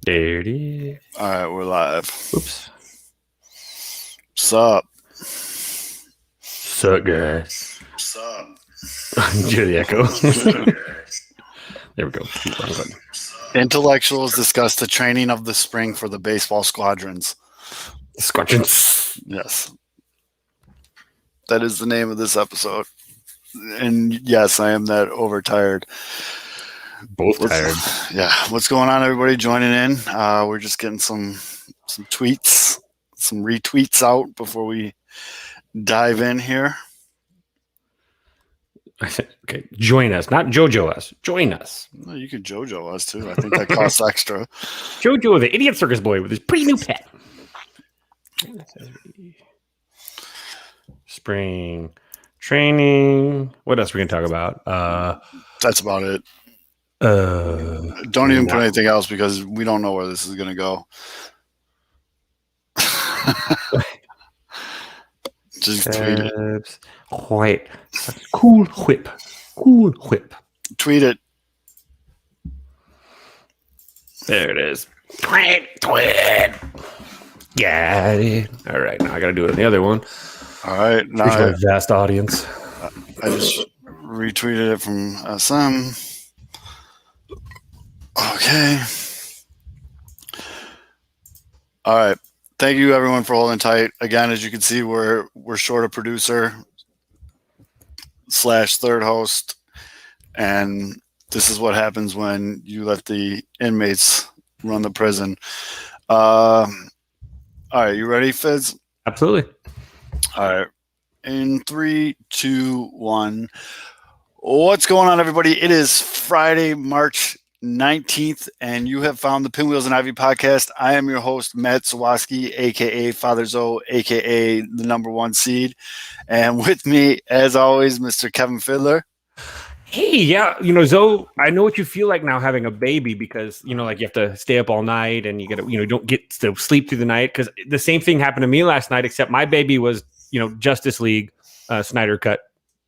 There it is. All right, we're live. Oops. Sup? Suck, guys. Sup? Hear the echo. There we go. Wrong button. Intellectuals discuss the training of the spring for the baseball squadrons. Squadrons. Yes. That is the name of this episode. And yes, I am that overtired. Both tired. Yeah. What's going on, everybody joining in? We're just getting some tweets, some retweets out before we dive in here. Okay, join us, not JoJo us. Join us. Well, you could JoJo us too. I think that costs extra. JoJo, the idiot circus boy with his pretty new pet. Spring training. What else are we gonna talk about? That's about it. Don't even put anything else because we don't know where this is going to go. Just tweet it. White. Cool whip. Cool whip. Tweet it. There it is. Tweet. Got it. All right, now I got to do it on the other one. All right. Now Reach my vast audience. I just retweeted it from SM. Okay. All right. Thank you, everyone, for holding tight. Again, as you can see, we're short a producer / third host, and this is what happens when you let the inmates run the prison. All right, you ready, Fizz? Absolutely. All right. In 3, 2, 1. What's going on, everybody? It is Friday, March 19th, and you have found the Pinwheels and Ivy podcast. I am your host, Matt Sawaski, a.k.a. Father Zoe, a.k.a. the number one seed. And with me, as always, Mr. Kevin Fiddler. Hey, yeah, Zoe, I know what you feel like now having a baby because, like you have to stay up all night and you get to, don't get to sleep through the night because the same thing happened to me last night, except my baby was, Justice League, Snyder Cut.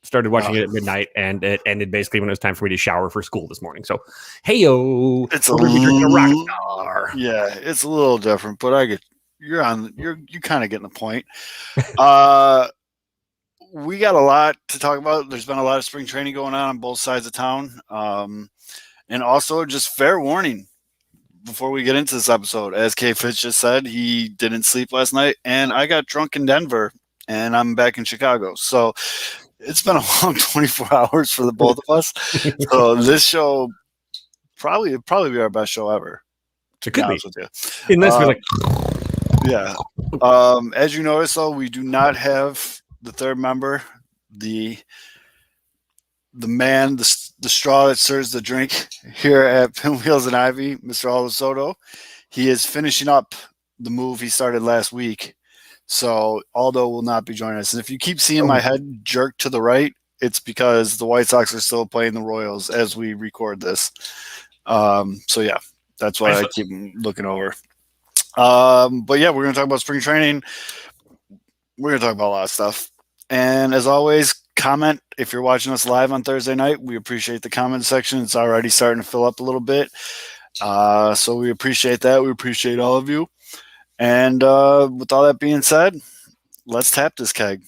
Started watching it at midnight, and it ended basically when it was time for me to shower for school this morning. So, hey-o, it's we're going to be drinking a Rockstar. Yeah, it's a little different, but you're kind of getting the point. We got a lot to talk about. There's been a lot of spring training going on both sides of town. And also just fair warning before we get into this episode. As K. Fitz just said, he didn't sleep last night, and I got drunk in Denver, and I'm back in Chicago. So it's been a long 24 hours for the both of us. So this show probably be our best show ever. It could be. With you. Unless we're like... Yeah. As you notice, though, we do not have the third member, the man, the straw that stirs the drink here at Pinwheels and Ivy, Mr. Aldo Soto. He is finishing up the move he started last week. So Aldo will not be joining us. And if you keep seeing my head jerk to the right, it's because the White Sox are still playing the Royals as we record this. So yeah, that's why I keep looking over. But yeah, we're going to talk about spring training. We're going to talk about a lot of stuff. And as always, comment if you're watching us live on Thursday night. We appreciate the comment section. It's already starting to fill up a little bit. So we appreciate that. We appreciate all of you. And with all that being said, let's tap this keg.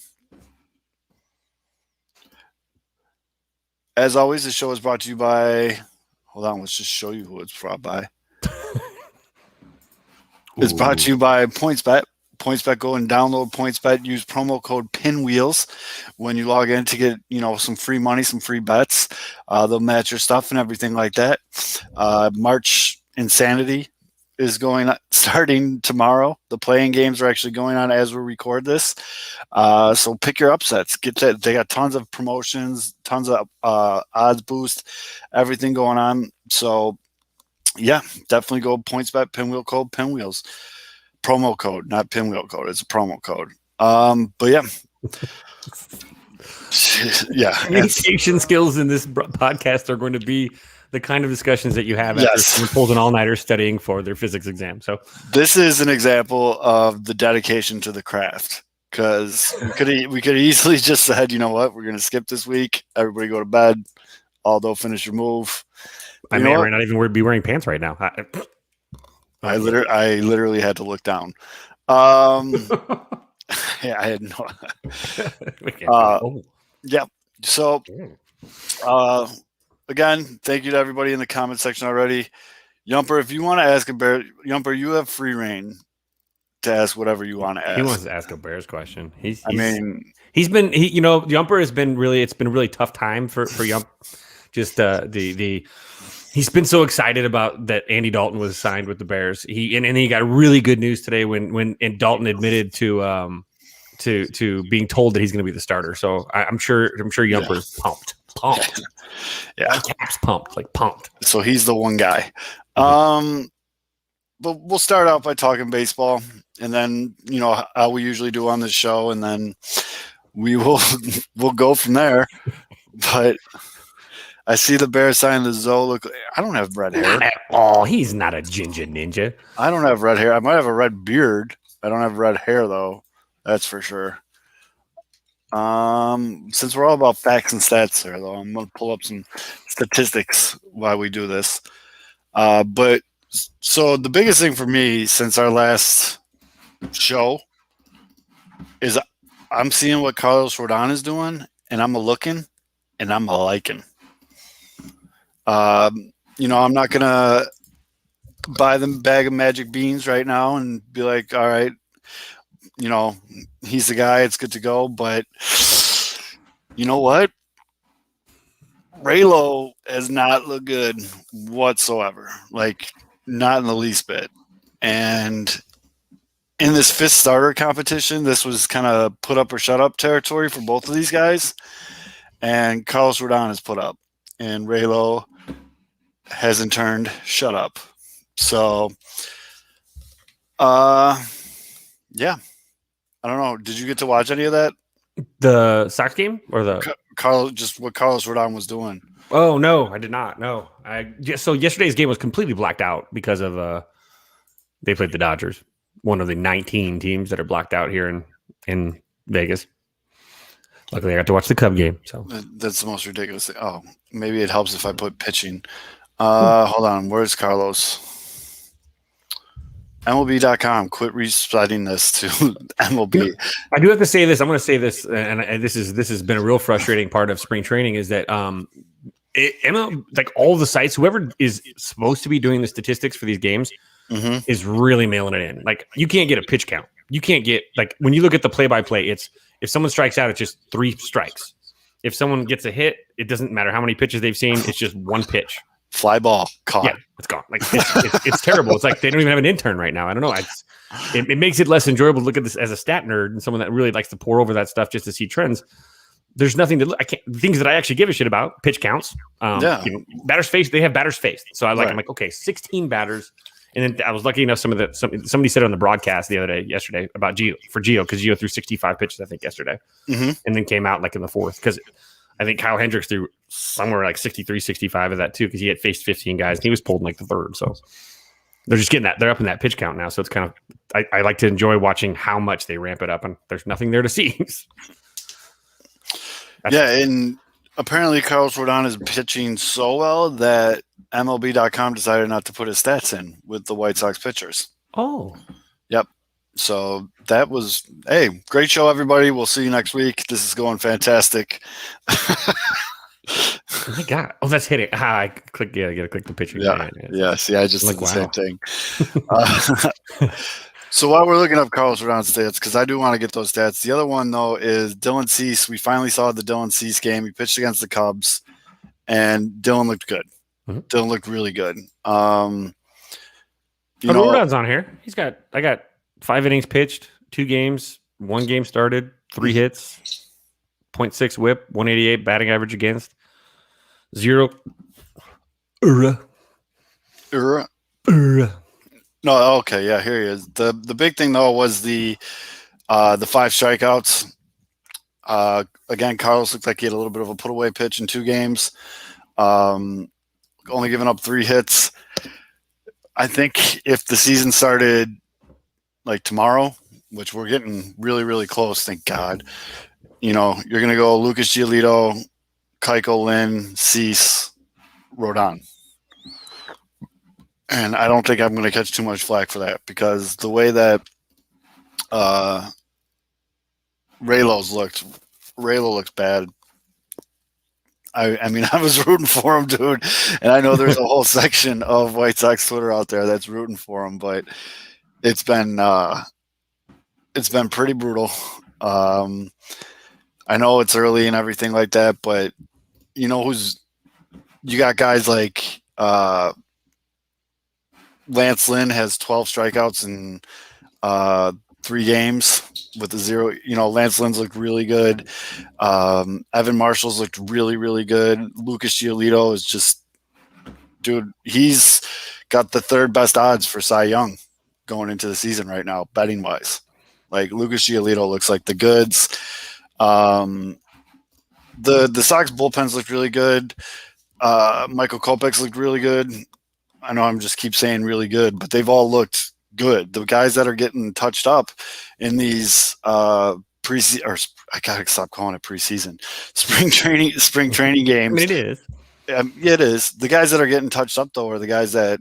As always, the show is brought to you by... Hold on, let's just show you who it's brought by. It's brought to you by PointsBet. PointsBet, go and download PointsBet. Use promo code PINWHEELS when you log in to get some free money, some free bets. They'll match your stuff and everything like that. March Insanity is starting tomorrow. The playing games are actually going on as we record this. So pick your upsets. Get that. They got tons of promotions, tons of odds boost, everything going on. So yeah, definitely go PointsBet, pinwheel code, pinwheels. Promo code, not pinwheel code. It's a promo code. But yeah. Yeah. Communication skills in this podcast are going to be the kind of discussions that you have after someone pulls an all-nighter studying for their physics exam. So this is an example of the dedication to the craft, because we could easily just said, you know what, we're going to skip this week. Everybody go to bed. Aldo, finish your move. I may or may not even be wearing pants right now. I literally had to look down. Yeah, I had no. Yeah. So, again, thank you to everybody in the comment section already. Yumper, if you want to ask a bear, Yumper, you have free reign to ask whatever you want to ask. He wants to ask a Bears question. Yumper has been it's been a really tough time for Yump. Just he's been so excited about that Andy Dalton was signed with the Bears. He got really good news today when Dalton admitted to being told that he's going to be the starter. So I'm sure Yumper's pumped. Yeah, caps pumped. So he's the one guy. But we'll start out by talking baseball, and then how we usually do on this show, and then we'll go from there. But I see the Bears signing the Zoe. I don't have red hair. Not at all. He's not a ginger ninja. I don't have red hair. I might have a red beard. I don't have red hair though. That's for sure. Since we're all about facts and stats here, though, I'm gonna pull up some statistics while we do this. But so the biggest thing for me since our last show is I'm seeing what Carlos Rodon is doing, and I'm looking, and I'm liking. I'm not gonna buy the bag of magic beans right now and be like, all right, he's the guy, it's good to go. But you know what? Raylo has not looked good whatsoever. Not in the least bit. And in this fifth starter competition, this was kind of put up or shut up territory for both of these guys. And Carlos Rodon has put up. And Raylo has in turn shut up. So, yeah. I don't know. Did you get to watch any of that? The Sox game or just what Carlos Rodon was doing? Oh no, I did not. No, so yesterday's game was completely blacked out because of they played the Dodgers, one of the 19 teams that are blacked out here in Vegas. Luckily, I got to watch the Cub game. So that's the most ridiculous thing. Oh, maybe it helps if I put pitching. Hold on, where's Carlos? MLB.com. Quit reciting this to MLB. I do have to say this. I'm going to say this, and this has been a real frustrating part of spring training is that all the sites, whoever is supposed to be doing the statistics for these games, is really mailing it in. You can't get a pitch count. You can't get when you look at the play-by-play, it's if someone strikes out, it's just 3 strikes. If someone gets a hit, it doesn't matter how many pitches they've seen. It's just 1 pitch. Fly ball caught. Yeah, it's gone. It's terrible. It's like they don't even have an intern right now. I don't know. It makes it less enjoyable to look at this as a stat nerd and someone that really likes to pour over that stuff just to see trends. There's nothing to look. Things that I actually give a shit about. Pitch counts. Batters faced. They have batters faced. So I'm like, okay, 16 batters. And then I was lucky enough. Somebody said on the broadcast yesterday about Gio because Gio threw 65 pitches I think yesterday, and then came out in the 4th because I think Kyle Hendricks threw somewhere 63, 65 of that too because he had faced 15 guys and he was pulled in the 3rd. So they're just getting that. They're up in that pitch count now. So it's kind of I like to enjoy watching how much they ramp it up, and there's nothing there to see. And apparently Carlos Rodon is pitching so well that MLB.com decided not to put his stats in with the White Sox pitchers. Oh. Yep. So that was, great show, everybody. We'll see you next week. This is going fantastic. Oh my God. Oh, that's hitting. I click. Yeah, I got to click the picture. Yeah. See, I just did the same thing. So while we're looking up Carlos Rodon's stats, because I do want to get those stats. The other one, though, is Dylan Cease. We finally saw the Dylan Cease game. He pitched against the Cubs, and Dylan looked good. Dylan looked really good. Rodon's on here. I got 5 innings pitched, 2 games, 1 game started, 3 hits, 0.6 whip, 188 batting average against, 0. No, okay, yeah, here he is. The big thing though was the 5 strikeouts. Again, Carlos looked like he had a little bit of a put away pitch in 2 games. Only giving up 3 hits. I think if the season started tomorrow, which we're getting really, really close, thank God, you're going to go Lucas Giolito, Keiko Lynn, Cease, Rodon. And I don't think I'm going to catch too much flack for that because the way that Raylo looks bad. I mean, I was rooting for him, dude, and I know there's a whole section of White Sox Twitter out there that's rooting for him, but it's been pretty brutal. I know it's early and everything like that, but you got guys like Lance Lynn has 12 strikeouts in 3 games with the 0. Lance Lynn's looked really good. Evan Marshall's looked really, really good. Lucas Giolito is just, dude, he's got the 3rd best odds for Cy Young going into the season right now, betting wise. Like Lucas Giolito looks like the goods. The Sox bullpens looked really good. Michael Kopech's looked really good. I know I'm just keep saying really good, but they've all looked good. The guys that are getting touched up in these preseason, or I gotta stop calling it preseason, spring training games. I mean, it is. Yeah, it is. The guys that are getting touched up though are the guys that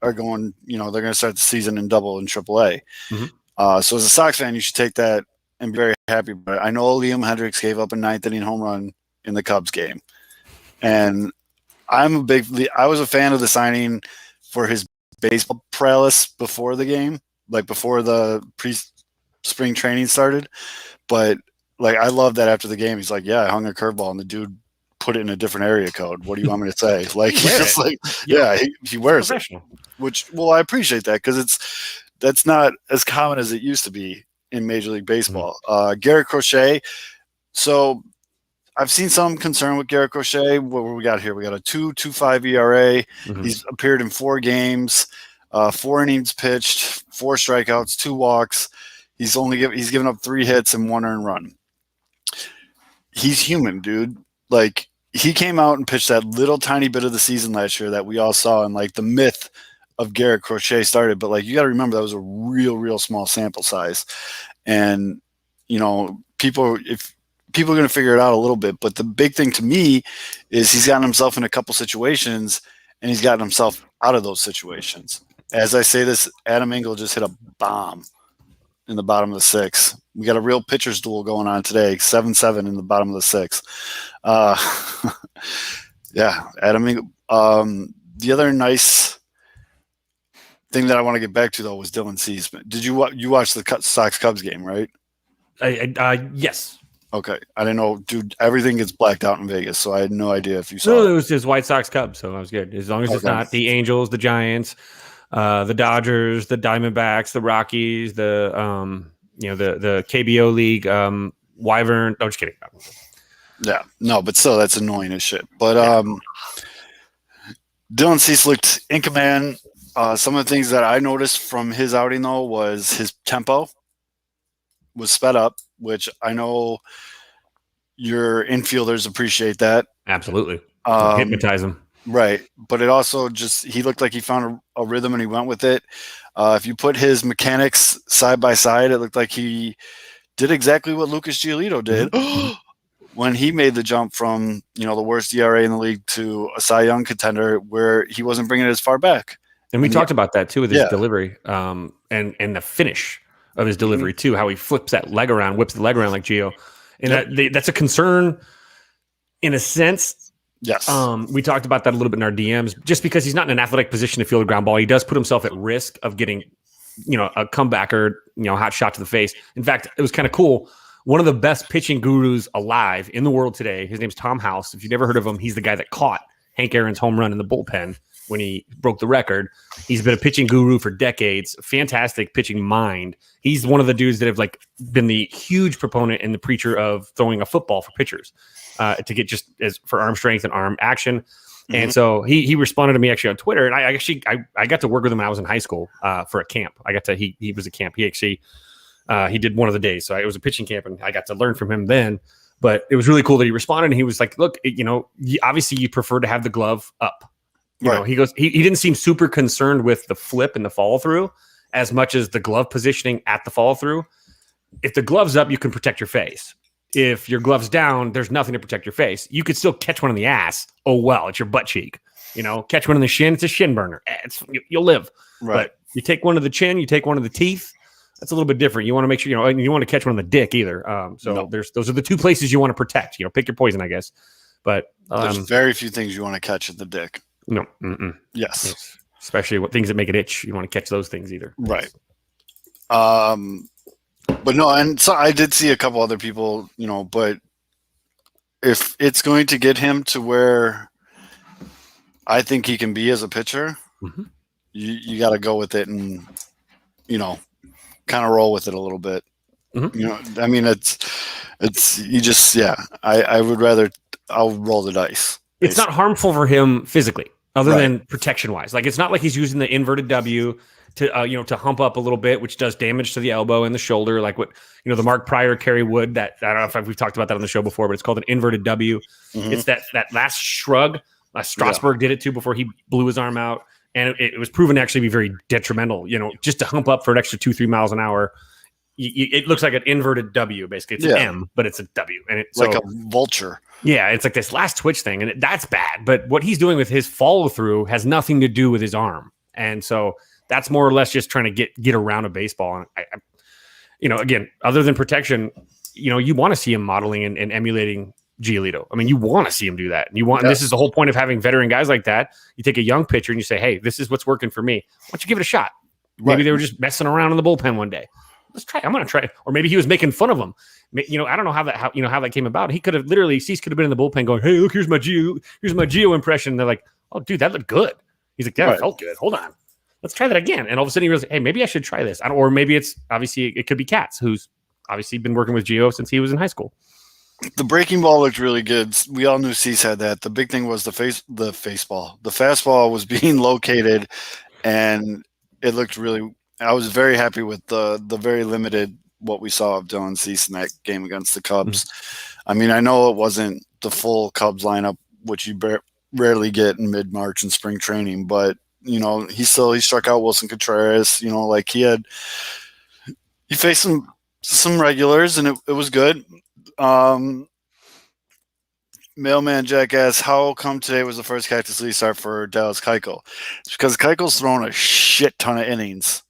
are going. They're going to start the season in Double and Triple A. Mm-hmm. So as a Sox fan, you should take that and be very happy about it. I know Liam Hendricks gave up a 9th inning home run in the Cubs game, and I was a fan of the signing for his baseball prowess before the game, like before the spring training started. But like, I love that after the game, he's like, yeah, I hung a curveball and the dude put it in a different area code. What do you want me to say? Like, he's just like, yeah, he wears it, which, well, I appreciate that because that's not as common as it used to be in Major League Baseball. Mm-hmm. Garrett Crochet. So I've seen some concern with Garrett Crochet. What we got here? We got a 2.25 ERA. Mm-hmm. He's appeared in 4 games, 4 innings pitched, 4 strikeouts, 2 walks. He's given up 3 hits and 1 earned run. He's human, dude. Like, he came out and pitched that little tiny bit of the season last year that we all saw, and like the myth of Garrett Crochet started. But like, you got to remember that was a real, real small sample size, and people are going to figure it out a little bit. But the big thing to me is he's gotten himself in a couple situations, and he's gotten himself out of those situations. As I say this, Adam Engel just hit a bomb in the bottom of the 6th. We got a real pitcher's duel going on today, 7-7 in the bottom of the 6th. Yeah, Adam Engel. The other nice thing that I want to get back to, though, was Dylan Cease. Did you watch the Sox-Cubs game, right? Yes. Okay. I didn't know, dude, everything gets blacked out in Vegas, so I had no idea if you saw it. No, it was just White Sox Cubs, so that was good. As long as it's not the Angels, the Giants, the Dodgers, the Diamondbacks, the Rockies, the KBO League, Wyvern. No, just kidding. Yeah. No, but still, that's annoying as shit. But Dylan Cease looked in command. Some of the things that I noticed from his outing, though, was his tempo was sped up, which I know your infielders appreciate that. Absolutely. Hypnotize him. Right. But it also he looked like he found a rhythm and he went with it. If you put his mechanics side by side, it looked like he did exactly what Lucas Giolito did when he made the jump from, the worst ERA in the league to a Cy Young contender where he wasn't bringing it as far back. And we talked about that too with his delivery, and the finish of his delivery too, how he flips that leg around, whips the leg around like Gio. And that's a concern in a sense. Yes. We talked about that a little bit in our DMs, just because he's not in an athletic position to field a ground ball. He does put himself at risk of getting, a comebacker, hot shot to the face. In fact, it was kind of cool. One of the best pitching gurus alive in the world today, his name's Tom House. If you've never heard of him, he's the guy that caught Hank Aaron's home run in the bullpen when he broke the record. He's been a pitching guru for decades. Fantastic pitching mind. He's one of the dudes that have been the huge proponent and the preacher of throwing a football for pitchers to get just as for arm strength and arm action. Mm-hmm. And so he responded to me actually on Twitter, and I got to work with him when I was in high school for a camp. He was a camp. He actually he did one of the days, so it was a pitching camp, and I got to learn from him then. But it was really cool that he responded, and he was like, "Look, obviously you prefer to have the glove up." He goes, he didn't seem super concerned with the flip and the follow through as much as the glove positioning at the follow through. If the glove's up, you can protect your face. if your glove's down, there's nothing to protect your face. You could still catch one in the ass. Oh, well, it's your butt cheek. Catch one in the shin. It's a shin burner. You'll live. Right. But you take one to the chin, you take one to the teeth. That's a little bit different. You want to make sure, you don't want to catch one in the dick either. No. Those are the two places you want to protect. Pick your poison, I guess. But there's very few things you want to catch in the dick. No. Yes. Especially what things that make it itch. You want to catch those things either. Right. But no, and so I did see a couple other people, but if it's going to get him to where I think he can be as a pitcher, you got to go with it and, kind of roll with it a little bit. I mean, I would rather, I'll roll the dice. It's not harmful for him physically, other than protection wise. Like, it's not like he's using the inverted W to hump up a little bit, which does damage to the elbow and the shoulder. Like what, the Mark Pryor, Kerry Wood, that I don't know if we've talked about that on the show before, but it's called an inverted W. It's that last shrug. Strasburg did it too before he blew his arm out. And it was proven to actually be very detrimental, just to hump up for an extra 2-3 miles an hour. It looks like an inverted W, basically. It's an M, but it's a W. And it's like a vulture. Yeah, it's like this last twitch thing, and that's bad. But what he's doing with his follow through has nothing to do with his arm. And so that's more or less just trying to get around a baseball. And again, other than protection, you want to see him modeling and emulating Giolito. I mean, you want to see him do that. And and this is the whole point of having veteran guys like that. You take a young pitcher and you say, hey, this is what's working for me. Why don't you give it a shot? Maybe they were just messing around in the bullpen one day. Let's try. I'm going to try. Or maybe he was making fun of them. I don't know how that came about. He could have literally, Cease could have been in the bullpen going, hey, look, here's my Gio impression. And they're like, oh, dude, that looked good. He's like, yeah, it felt good. Hold on. Let's try that again. And all of a sudden he realized, hey, maybe I should try this. Or maybe it's obviously, it could be Katz, who's obviously been working with Gio since he was in high school. The breaking ball looked really good. We all knew Cease had that. The big thing was the fastball. The fastball was being located, and it looked really. I was very happy with the very limited what we saw of Dylan Cease in that game against the Cubs. I mean, I know it wasn't the full Cubs lineup, which you rarely get in mid-March in spring training, but he struck out Wilson Contreras. He faced some regulars, and it was good. Mailman Jack asks, how come today was the first Cactus League start for Dallas Keuchel? It's because Keuchel's thrown a shit ton of innings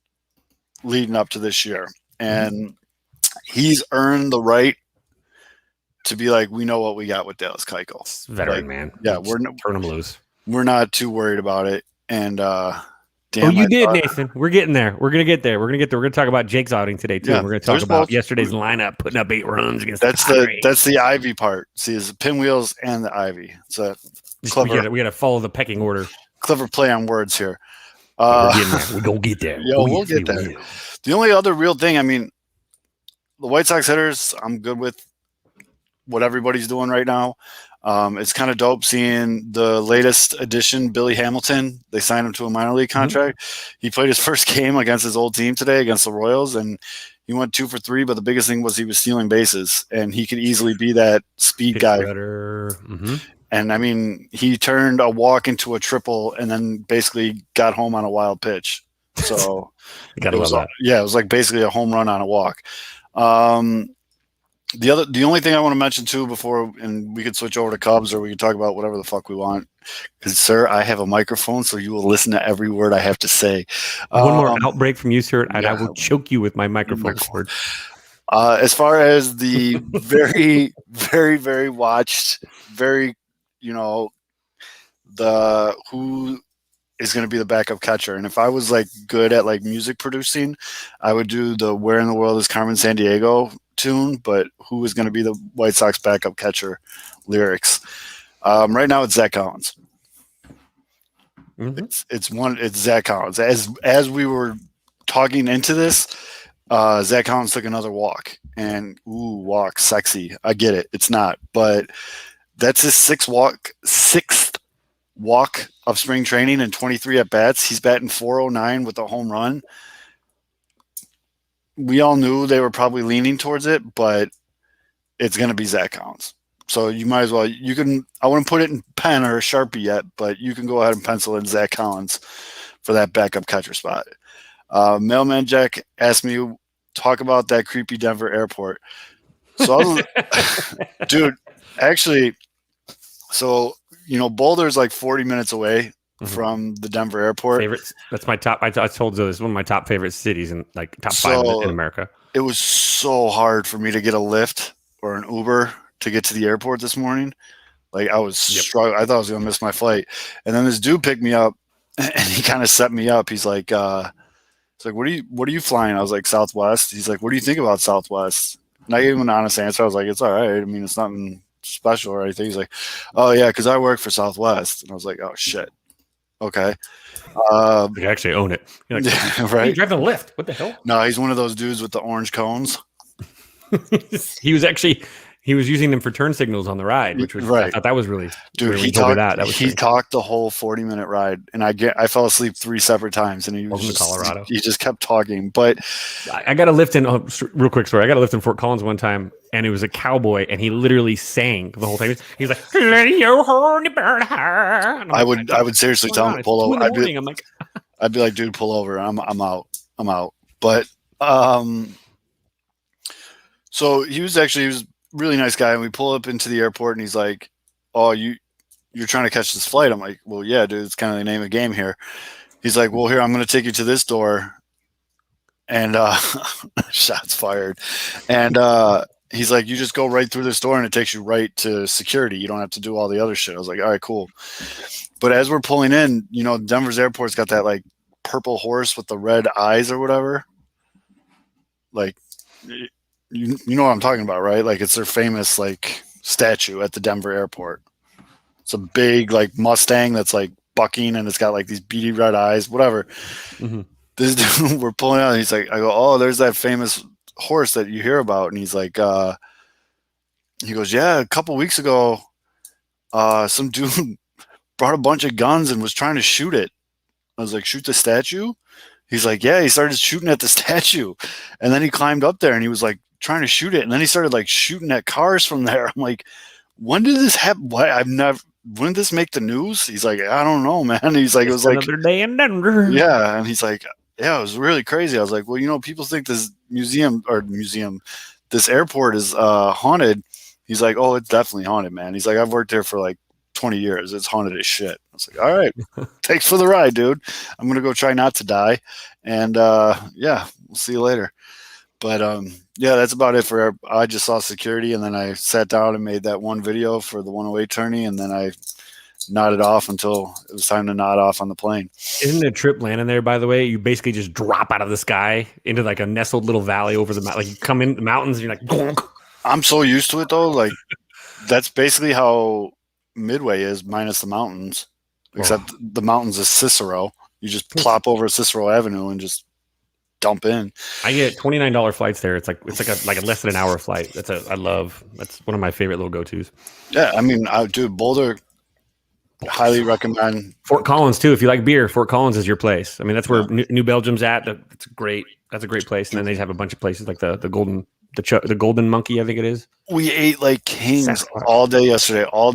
leading up to this year, and he's earned the right to be like, we know what we got with Dallas Keuchel. Veteran, man. Yeah, turn him loose. We're not too worried about it, and Nathan. We're getting there. We're gonna get there. We're gonna talk about Jake's outing today too. Yeah, we're gonna talk about yesterday's lineup, putting up 8 runs against. That's the Ivy part. See, it's the pinwheels and the Ivy. It's a clever. We gotta follow the pecking order. Clever play on words here. We're gonna get there. We'll get there. The only other real thing, I mean, the White Sox hitters, I'm good with what everybody's doing right now. It's kind of dope seeing the latest addition, Billy Hamilton. They signed him to a minor league contract. He played his first game against his old team today against the Royals, and he went 2 for 3. But the biggest thing was he was stealing bases, and he could easily be that speed guy. And I mean, he turned a walk into a triple, and then basically got home on a wild pitch. So it was like basically a home run on a walk. The only thing I want to mention too and we could switch over to Cubs, or we can talk about whatever the fuck we want. Because, sir, I have a microphone, so you will listen to every word I have to say. One more outbreak from you, sir, and I will choke you with my microphone cord. As far as the very, very, very watched, very, who is going to be the backup catcher. And if I was like good at like music producing, I would do the Where in the World is Carmen Sandiego tune, but who is going to be the White Sox backup catcher lyrics? Right now it's Zach Collins. It's Zach Collins. As we were talking into this, Zach Collins took another walk, and walk, sexy. I get it. It's not, but that's his sixth walk of spring training and 23 at bats. He's batting .409 with a home run. We all knew they were probably leaning towards it, but it's going to be Zach Collins. So you might as well. I wouldn't put it in pen or Sharpie yet, but you can go ahead and pencil in Zach Collins for that backup catcher spot. Mailman Jack asked me talk about that creepy Denver airport. So, dude, actually, so Boulder's like 40 minutes away from the Denver airport. Favorites. That's my top. I told Zoe, it's one of my top favorite cities and like top 5 in America. It was so hard for me to get a Lyft or an Uber to get to the airport this morning. Like I was struggling. I thought I was gonna miss my flight. And then this dude picked me up and he kind of set me up. He's like, it's like, what are you flying? I was like, Southwest. He's like, what do you think about Southwest? And I gave him an honest answer. I was like, it's all right. I mean, it's nothing special or anything. He's like, oh yeah, because I work for Southwest. And I was like, oh shit. Okay. You actually own it. You're like, yeah, right. You drive the Lyft. What the hell? No, he's one of those dudes with the orange cones. He was using them for turn signals on the ride, which was right. I thought that was really dude. He talked the whole 40-minute ride, and I fell asleep 3 separate times, and he was just, Colorado. He just kept talking. But I got a lift in real quick story. I got a lift in Fort Collins one time, and it was a cowboy, and he literally sang the whole time. He's like, "Let your horny bird high." I would seriously tell him to pull over. I'd be like, dude, pull over. I'm out. But so he was a really nice guy, and we pull up into the airport, and he's like, oh, you're trying to catch this flight? I'm like, well, yeah, dude, it's kind of the name of the game here. He's like, well, here, I'm going to take you to this door, and shots fired. And he's like, you just go right through this door, and it takes you right to security. You don't have to do all the other shit. I was like, all right, cool. But as we're pulling in, Denver's airport's got that like purple horse with the red eyes or whatever. Like, you know what I'm talking about, right? Like it's their famous like statue at the Denver airport. It's a big like Mustang that's like bucking, and it's got like these beady red eyes, whatever. Mm-hmm. This dude, we're pulling out, and he's like, I go, oh, there's that famous horse that you hear about. And he's like, he goes, yeah, a couple weeks ago, some dude brought a bunch of guns and was trying to shoot it. I was like, shoot the statue? He's like, yeah, he started shooting at the statue. And then he climbed up there and he was like trying to shoot it. And then he started like shooting at cars from there. I'm like, when did this happen? When did this make the news? He's like, I don't know, man. He's like, it was like another day in Denver. Yeah. And he's like, yeah, it was really crazy. I was like, well, people think this this airport is haunted. He's like, oh, it's definitely haunted, man. He's like, I've worked there for like 20 years. It's haunted as shit. I was like, all right, thanks for the ride, dude. I'm going to go try not to die. And yeah, we'll see you later. But yeah, that's about it I just saw security, and then I sat down and made that one video for the 108 tourney, and then I nodded off until it was time to nod off on the plane. Isn't the trip landing there, by the way? You basically just drop out of the sky into like a nestled little valley over the mountain. Like you come in the mountains and you're like, gonk. I'm so used to it though. Like that's basically how Midway is minus the mountains, except the mountains is Cicero. You just plop over Cicero Avenue and just dump in. I get $29 flights there. It's like a less than an hour flight. That's one of my favorite little go-tos. Yeah, I mean, Boulder, highly recommend. Fort Collins too. If you like beer, Fort Collins is your place. I mean, that's where New Belgium's at. That's a great place. And then they have a bunch of places like the Golden Monkey, I think it is. We ate like kings all day yesterday. All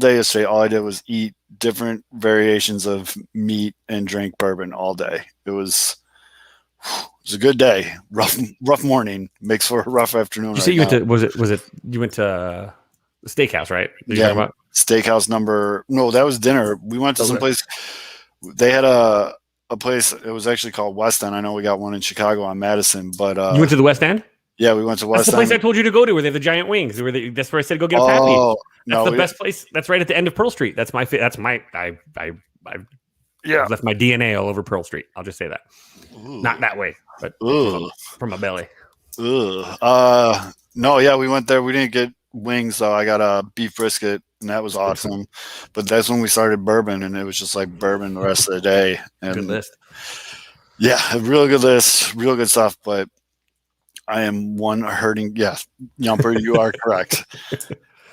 I did was eat different variations of meat and drink bourbon all day. It was a good day. Rough morning makes for a rough afternoon. You say you went to you went to the steakhouse, right? Yeah, steakhouse no, that was dinner. We went to some place. They had a place. It was actually called West End. I know we got one in Chicago on Madison, but you went to the West End? Yeah, we went to West End. That's the place I told you to go to, where they have the giant wings. That's where I said go get a pappy. That's the best place. That's right at the end of Pearl Street. That's my. I left my DNA all over Pearl Street. I'll just say that. Ooh. Not that way, but from my belly. No, yeah, we went there. We didn't get wings though. I got a beef brisket, and that was awesome. But that's when we started bourbon, and it was just like bourbon the rest of the day. And good list. Yeah, a real good list, real good stuff. But I am one hurting. Yes, Yumper, you are correct.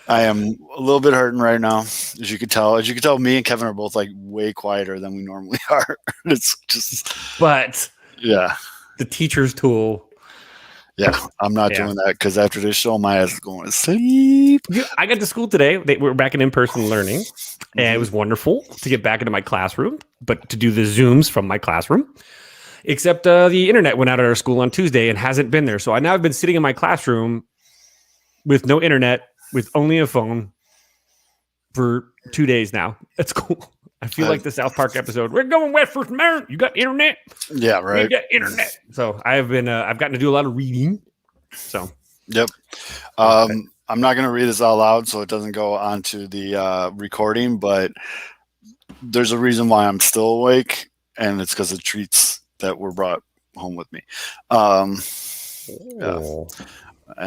I am a little bit hurting right now, as you could tell. As you could tell, me and Kevin are both like way quieter than we normally are. It's just, but yeah, the teacher's tool. Yeah, I'm not doing that because after this show, my ass is going to sleep. I got to school today. We're back in in-person learning, and it was wonderful to get back into my classroom, but to do the Zooms from my classroom. Except the internet went out at our school on Tuesday and hasn't been there. So I've been sitting in my classroom with no internet, with only a phone for 2 days now. That's cool. I feel like the South Park episode. We're going west for tomorrow. You got internet? Yeah, right. You got internet. So I've gotten to do a lot of reading. So yep. I'm not going to read this out loud so it doesn't go onto the recording, but there's a reason why I'm still awake, and it's because of treats that were brought home with me. Yeah.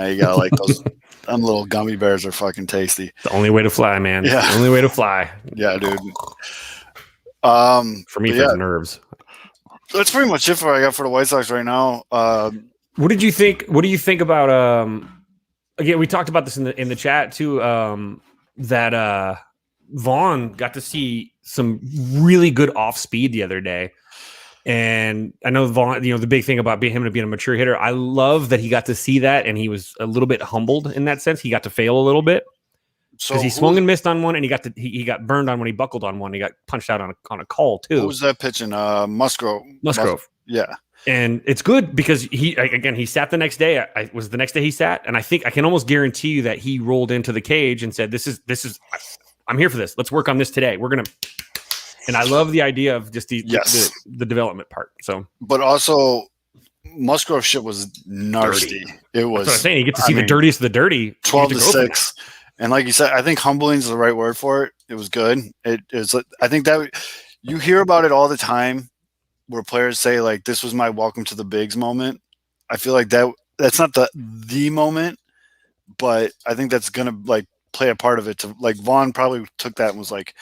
You gotta like those. Them little gummy bears are fucking tasty. The only way to fly, man. Yeah. The only way to fly. Yeah, dude. For me, for the nerves. That's pretty much it for what I got for the White Sox right now. What did you think? What do you think about? Again, we talked about this in the chat too. That Vaughn got to see some really good off speed the other day. And I know Vaughn, the big thing about him being a mature hitter, I love that he got to see that, and he was a little bit humbled in that sense. He got to fail a little bit because he swung and missed on one, and he got burned on when he buckled on one. He got punched out on a call too. Who was that pitching? Musgrove. Yeah. And it's good because he sat the next day. Was the next day he sat, and I think I can almost guarantee you that he rolled into the cage and said, "This is I'm here for this. Let's work on this today. We're gonna." And I love the idea of just the development part. So, but also Musgrove shit was nasty. Dirty. It was. That's what I'm saying. You get to see the dirtiest of the dirty. 12-6, and like you said, I think humbling is the right word for it. It was good. It is. I think that you hear about it all the time, where players say like, "This was my welcome to the bigs moment." I feel like that's not the moment, but I think that's gonna like play a part of it. To like Vaughn probably took that and was like,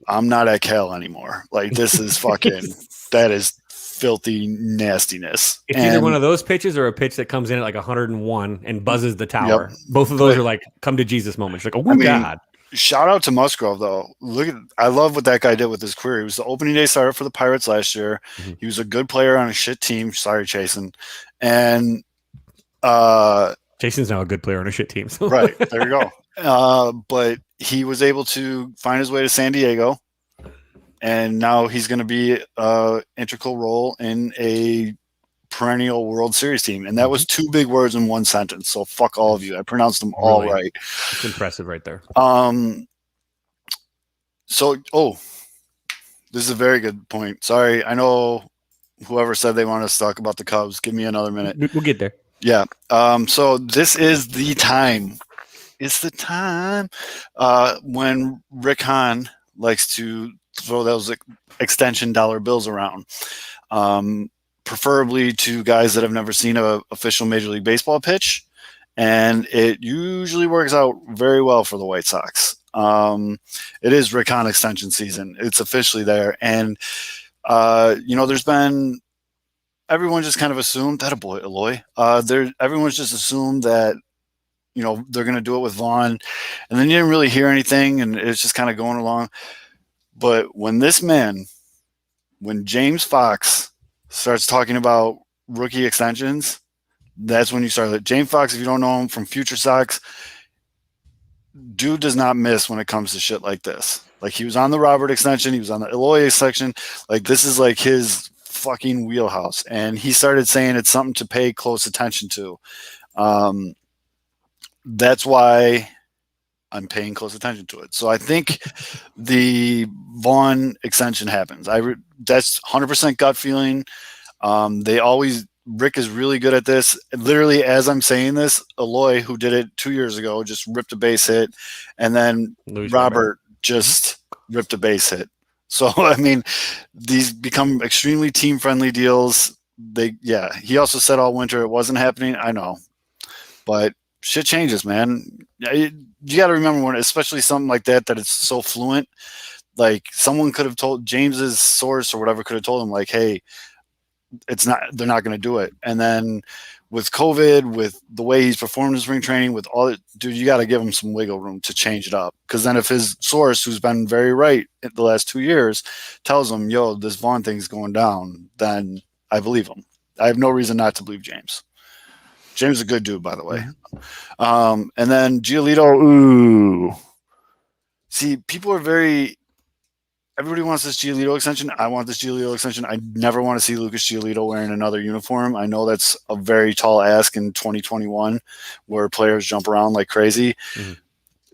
I'm not at Cal anymore. Like this is fucking that is filthy nastiness. It's either one of those pitches or a pitch that comes in at like 101 and buzzes the tower. Yep. Both of those are like come to Jesus moments. Like, oh God. Shout out to Musgrove though. I love what that guy did with his career. He was the opening day starter for the Pirates last year. Mm-hmm. He was a good player on a shit team. Sorry, Chasen. And Jason's now a good player on a shit team. So. Right. There you go. But he was able to find his way to San Diego, and now he's going to be an integral role in a perennial World Series team. And that was 2 big words in one sentence. So fuck all of you. I pronounced them all right. It's impressive right there. So, this is a very good point. Sorry. I know whoever said they want us to talk about the Cubs. Give me another minute. We'll get there. Yeah. So this is the time. It's the time when Rick Hahn likes to throw those extension dollar bills around, preferably to guys that have never seen an official Major League Baseball pitch, and it usually works out very well for the White Sox. It is Rick Hahn extension season. It's officially there, and there's been everyone just kind of assumed that Eloy. Everyone's just assumed that. They're going to do it with Vaughn, and then you didn't really hear anything, and it's just kind of going along. But when James Fox starts talking about rookie extensions, that's when you start. James Fox, if you don't know him from Future Sox, dude does not miss when it comes to shit like this. Like he was on the Robert extension, he was on the Eloy extension. Like this is like his fucking wheelhouse, and he started saying it's something to pay close attention to. That's why I'm paying close attention to it. So I think the Vaughn extension happens. That's 100% gut feeling. Rick is really good at this. Literally, as I'm saying this, Eloy, who did it 2 years ago, just ripped a base hit, and then Robert just ripped a base hit. So I mean, these become extremely team-friendly deals. He also said all winter it wasn't happening. I know, but shit changes, man. You got to remember when, especially something like that it's so fluent. Like someone could have told James's source or whatever could have told him like, "Hey, they're not going to do it." And then with COVID, with the way he's performed in spring training, with all that, dude, you got to give him some wiggle room to change it up. Because then if his source, who's been very right in the last 2 years, tells him, "Yo, this Vaughn thing's going down," then I believe him. I have no reason not to believe James. James is a good dude, by the way. And then Giolito, ooh. See, people are very everybody wants this Giolito extension. I want this Giolito extension. I never want to see Lucas Giolito wearing another uniform. I know that's a very tall ask in 2021 where players jump around like crazy. Mm-hmm.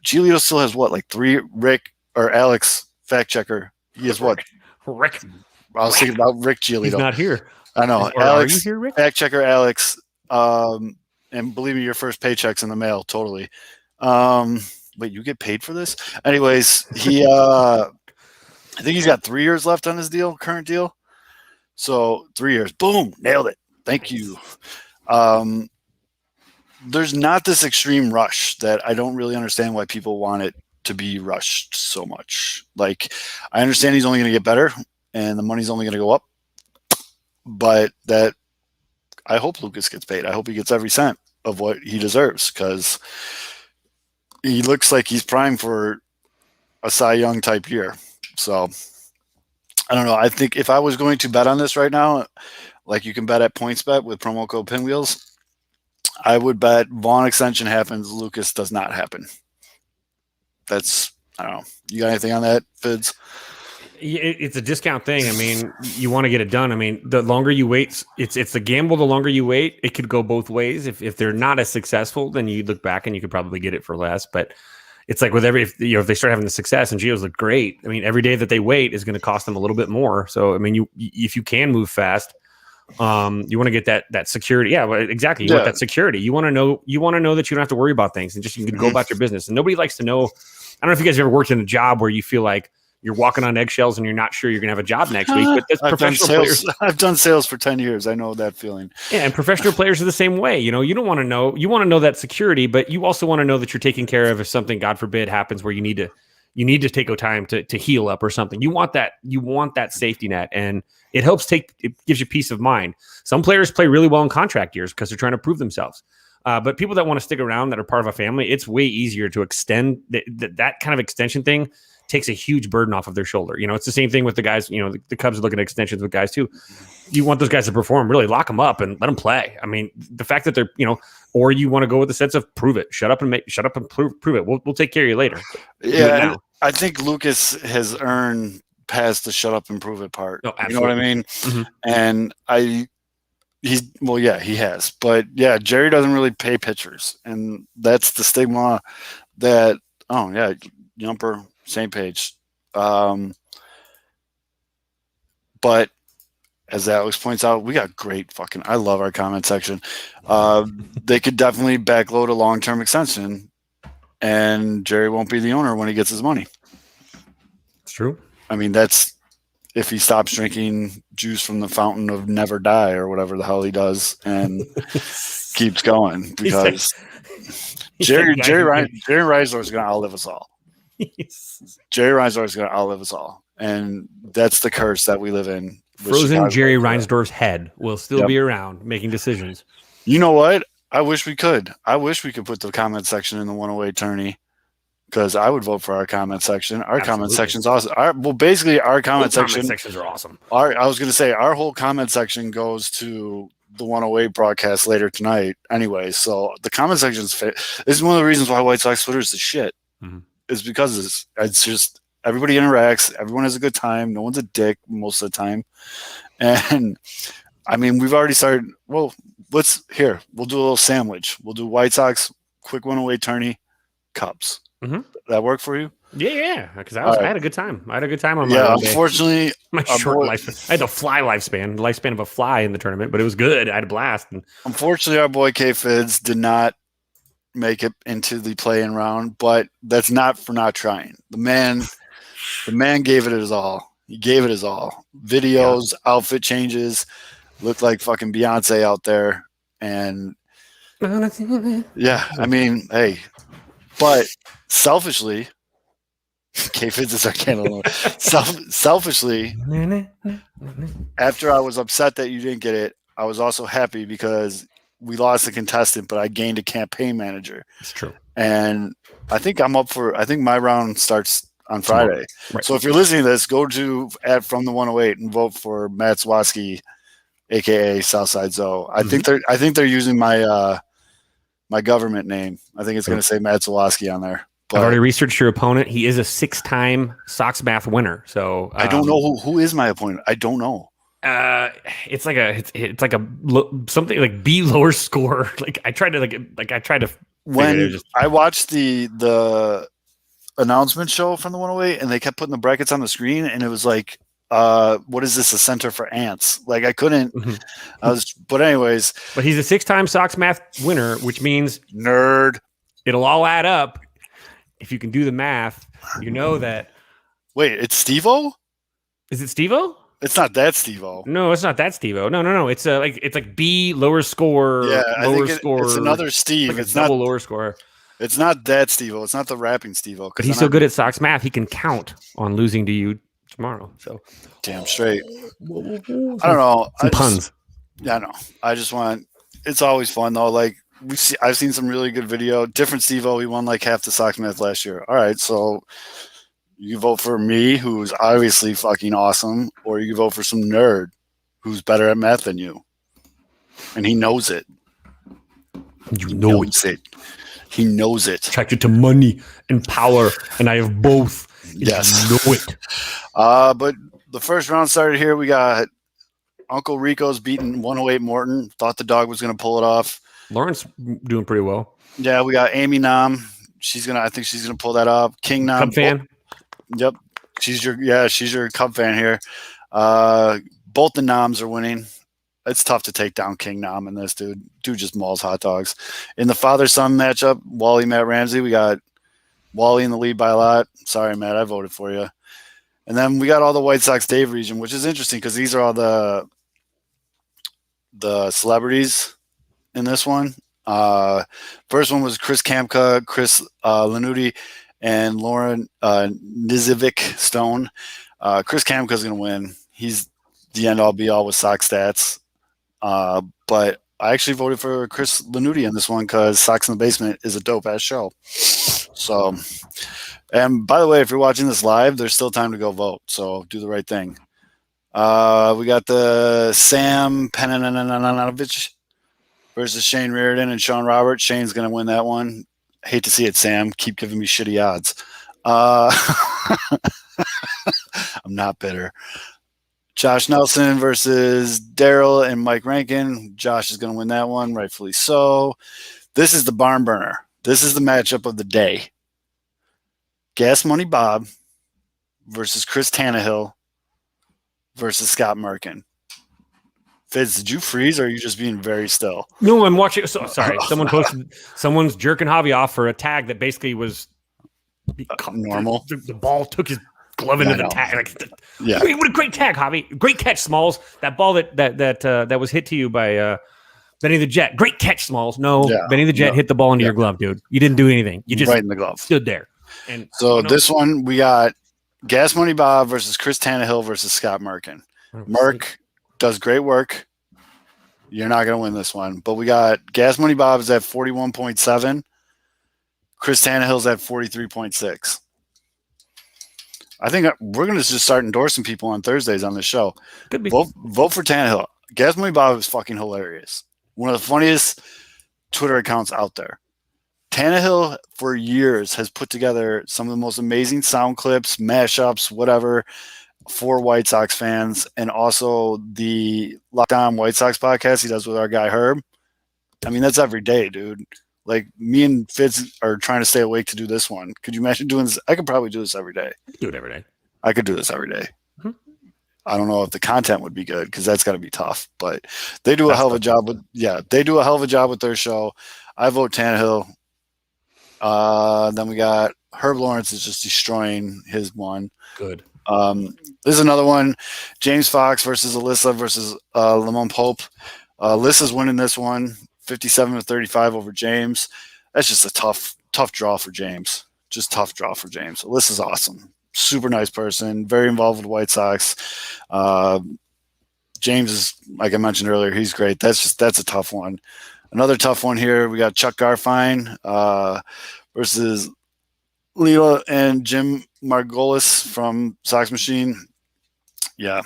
Giolito still has what, like 3 Rick or Alex fact checker. He has what? Rick. I was thinking about Rick Giolito. He's not here. I know. Or Alex, are you here, Rick? Fact checker Alex. And believe me, your first paycheck's in the mail. Totally. Wait, you get paid for this? Anyways, he I think he's got 3 years left on his current deal. So 3 years. Boom, nailed it. Thank you. There's not this extreme rush that I don't really understand why people want it to be rushed so much. Like, I understand he's only going to get better and the money's only going to go up, but that I hope Lucas gets paid. I hope he gets every cent of what he deserves because he looks like he's primed for a Cy Young type year. So I don't know. I think if I was going to bet on this right now, like you can bet at PointsBet with promo code Pinwheels, I would bet Vaughn extension happens, Lucas does not happen. That's, I don't know. You got anything on that, Fids? It's a discount thing. I mean, you want to get it done. I mean, the longer you wait, it's the gamble. The longer you wait, it could go both ways. If they're not as successful, then you look back and you could probably get it for less. But it's like with if they start having the success and Geos look great, I mean, every day that they wait is going to cost them a little bit more. So, I mean, if you can move fast, you want to get that security. Yeah, well, exactly. You want that security. You want to know that you don't have to worry about things and just you can go about your business. And nobody likes to know. I don't know if you guys have ever worked in a job where you feel like you're walking on eggshells and you're not sure you're going to have a job next week. But that's professional players. I've done sales for 10 years. I know that feeling. Yeah, and professional players are the same way. You know, you don't want to know. You want to know that security, but you also want to know that you're taken care of if something, God forbid, happens where you need to take a time to heal up or something. You want that safety net, and it helps it gives you peace of mind. Some players play really well in contract years because they're trying to prove themselves. But people that want to stick around that are part of a family, it's way easier to extend that kind of extension thing. Takes a huge burden off of their shoulder. You know, it's the same thing with the guys. You know, the Cubs are looking at extensions with guys too. You want those guys to perform, really lock them up and let them play. I mean, the fact that they're, or you want to go with the sense of prove it, shut up and prove it. We'll take care of you later. Yeah, I think Lucas has earned past the shut up and prove it part. Oh, you know what I mean? Mm-hmm. And he has. But yeah, Jerry doesn't really pay pitchers, and that's the stigma that. Oh yeah, Yumper. Same page. But as Alex points out, we got great I love our comment section. They could definitely backload a long-term extension and Jerry won't be the owner when he gets his money. It's true. I mean, that's if he stops drinking juice from the fountain of never die or whatever the hell he does and keeps going because Jerry Reisler is going to outlive us all. Jerry Reinsdorf is going to outlive us all, and that's the curse that we live in. Frozen Jerry Reinsdorf's head will still be around making decisions. You know what? I wish we could. I wish we could put the comment section in the 108 tourney because I would vote for our comment section. Our comment section's awesome. Our comment sections are awesome. I was going to say our whole comment section goes to the 108 broadcast later tonight anyway. So the comment section is this is one of the reasons why White Sox Twitter is the shit. Mm-hmm. Is because it's just everybody interacts, everyone has a good time, no one's a dick most of the time. And I mean, we've already started. Well, we'll do a little sandwich. We'll do White Sox, quick 108 tourney, Cubs. Mm-hmm. That work for you? Yeah, because I had a good time. I had a good time on my unfortunately, my short life. I had the lifespan of a fly in the tournament, but it was good. I had a blast. And unfortunately, our boy K Fids did not make it into the play-in round, but that's not for not trying. The man gave it his all. He gave it his all. Videos, outfit changes, looked like fucking Beyonce out there. And yeah, I mean, hey, but selfishly, K-Fids is our candle. Selfishly, after I was upset that you didn't get it, I was also happy because we lost a contestant, but I gained a campaign manager. It's true. And I think my round starts on Friday. Right. So if you're listening to this, go to from the 108 and vote for Matt Swatsky, aka Southside Zoe. I think they're using my my government name. I think it's going to say Matt Swatsky on there. I've But already researched your opponent. He is a 6-time Sox Math winner. So I don't know who is my opponent. I don't know. Uh, it's like something like B lower score. Like I tried to When just I watched the announcement show from the 108 and they kept putting the brackets on the screen and it was like, what is this, a center for ants? Like I couldn't. But anyways, but he's a 6-time Sox Math winner, which means nerd. it'll all add up. If you can do the math, you know that. Wait, it's Steve-O? Is it Steve-O? It's not that Steve-O. No, it's not that Steve-O. No. It's like B lower score. Yeah, lower I think score. it's another Steve. Like it's double not lower score. It's not that Steve-O. It's not the rapping Steve-O. But he's so good at Sox Math, he can count on losing to you tomorrow. So damn straight. I don't know. Some puns. Yeah, I know. I just want. It's always fun though. Like I've seen some really good video. Different Steve-O. He won like half the Sox Math last year. All right, so you vote for me, who's obviously fucking awesome, or you vote for some nerd who's better at math than you, and he knows it. You know it. He knows it. Attracted to money and power, and I have both. Yes. You know it. But the first round started here. We got Uncle Rico's beating 108 Morton. Thought the dog was going to pull it off. Lawrence doing pretty well. Yeah, we got Amy Nam. I think she's gonna pull that up. King Nam. Cub fan. Yep. She's your Cub fan here. Both the Noms are winning. It's tough to take down King Nam in this, dude. Dude just mauls hot dogs. In the father-son matchup, Wally, Matt Ramsey, we got Wally in the lead by a lot. Sorry, Matt, I voted for you. And then we got all the White Sox Dave region, which is interesting because these are all the celebrities in this one. First one was Chris Kamka, Chris Lanuti, and Lauren Nizovic Stone. Chris Kamka is going to win. He's the end-all be-all with Sox stats. But I actually voted for Chris Lanuti in this one because Sox in the Basement is a dope-ass show. So, and by the way, if you're watching this live, there's still time to go vote. So do the right thing. We got the Sam Penananovich versus Shane Reardon and Sean Roberts. Shane's going to win that one. Hate to see it, Sam. Keep giving me shitty odds. I'm not bitter. Josh Nelson versus Daryl and Mike Rankin. Josh is going to win that one, rightfully so. This is the barn burner. This is the matchup of the day. Gas Money Bob versus Chris Tannehill versus Scott Merkin. Fitz, did you freeze or are you just being very still? No, I'm watching. So, sorry. Someone's jerking Javi off for a tag that basically was normal. The ball took his glove into the tag. Yeah. What a great tag, Javi. Great catch, Smalls. That ball that was hit to you by Benny the Jet. Great catch, Smalls. No, Benny the Jet hit the ball into your glove, dude. You didn't do anything. You just right in the glove. Stood there. And so this one, we got Gas Money Bob versus Chris Tannehill versus Scott Merkin. Merk does great work. You're not going to win this one. But we got Gas Money Bob is at 41.7. Chris Tannehill's at 43.6. I think we're going to just start endorsing people on Thursdays on this show. Could be. Vote for Tannehill. Gas Money Bob is fucking hilarious. One of the funniest Twitter accounts out there. Tannehill, for years, has put together some of the most amazing sound clips, mashups, whatever, for White Sox fans, and also the Lockdown White Sox podcast he does with our guy Herb. I mean, that's every day, dude. Like, me and Fitz are trying to stay awake to do this one. Could you imagine doing this? I could probably do this every day. Do it every day. I could do this every day. Mm-hmm. I don't know if the content would be good because that's got to be tough. But they do a hell of a job with they do a hell of a job with their show. I vote Tannehill. Then we got Herb Lawrence is just destroying his one. Good. This is another one. James Fox versus Alyssa versus Lamont Pope. Alyssa's winning this one, 57-35 over James. That's just a tough draw for James. Just tough draw for James. Alyssa's awesome. Super nice person. Very involved with the White Sox. James is, like I mentioned earlier, he's great. That's a tough one. Another tough one here. We got Chuck Garfine versus Lila and Jim Margolis from Sox Machine. Yeah,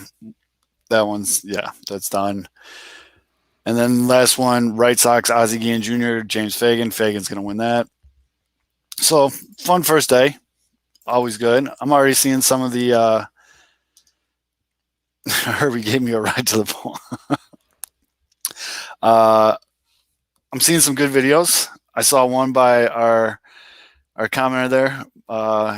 that's done. And then last one, White Sox, Ozzie Guillen Jr., James Fagan. Fagan's going to win that. So fun first day, always good. I'm already seeing some of the. Herbie gave me a ride to the pool. I'm seeing some good videos. I saw one by our commenter there,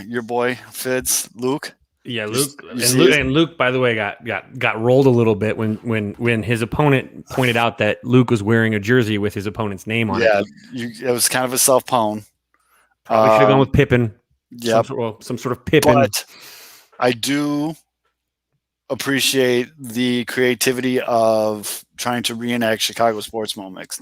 your boy Fids, Luke. Yeah, You Luke, by the way, got rolled a little bit when his opponent pointed out that Luke was wearing a jersey with his opponent's name on it. Yeah, it was kind of a self-pwn. Probably should have gone with Pippin. Yep. Some sort of Pippin. But I do appreciate the creativity of trying to reenact Chicago sports moments.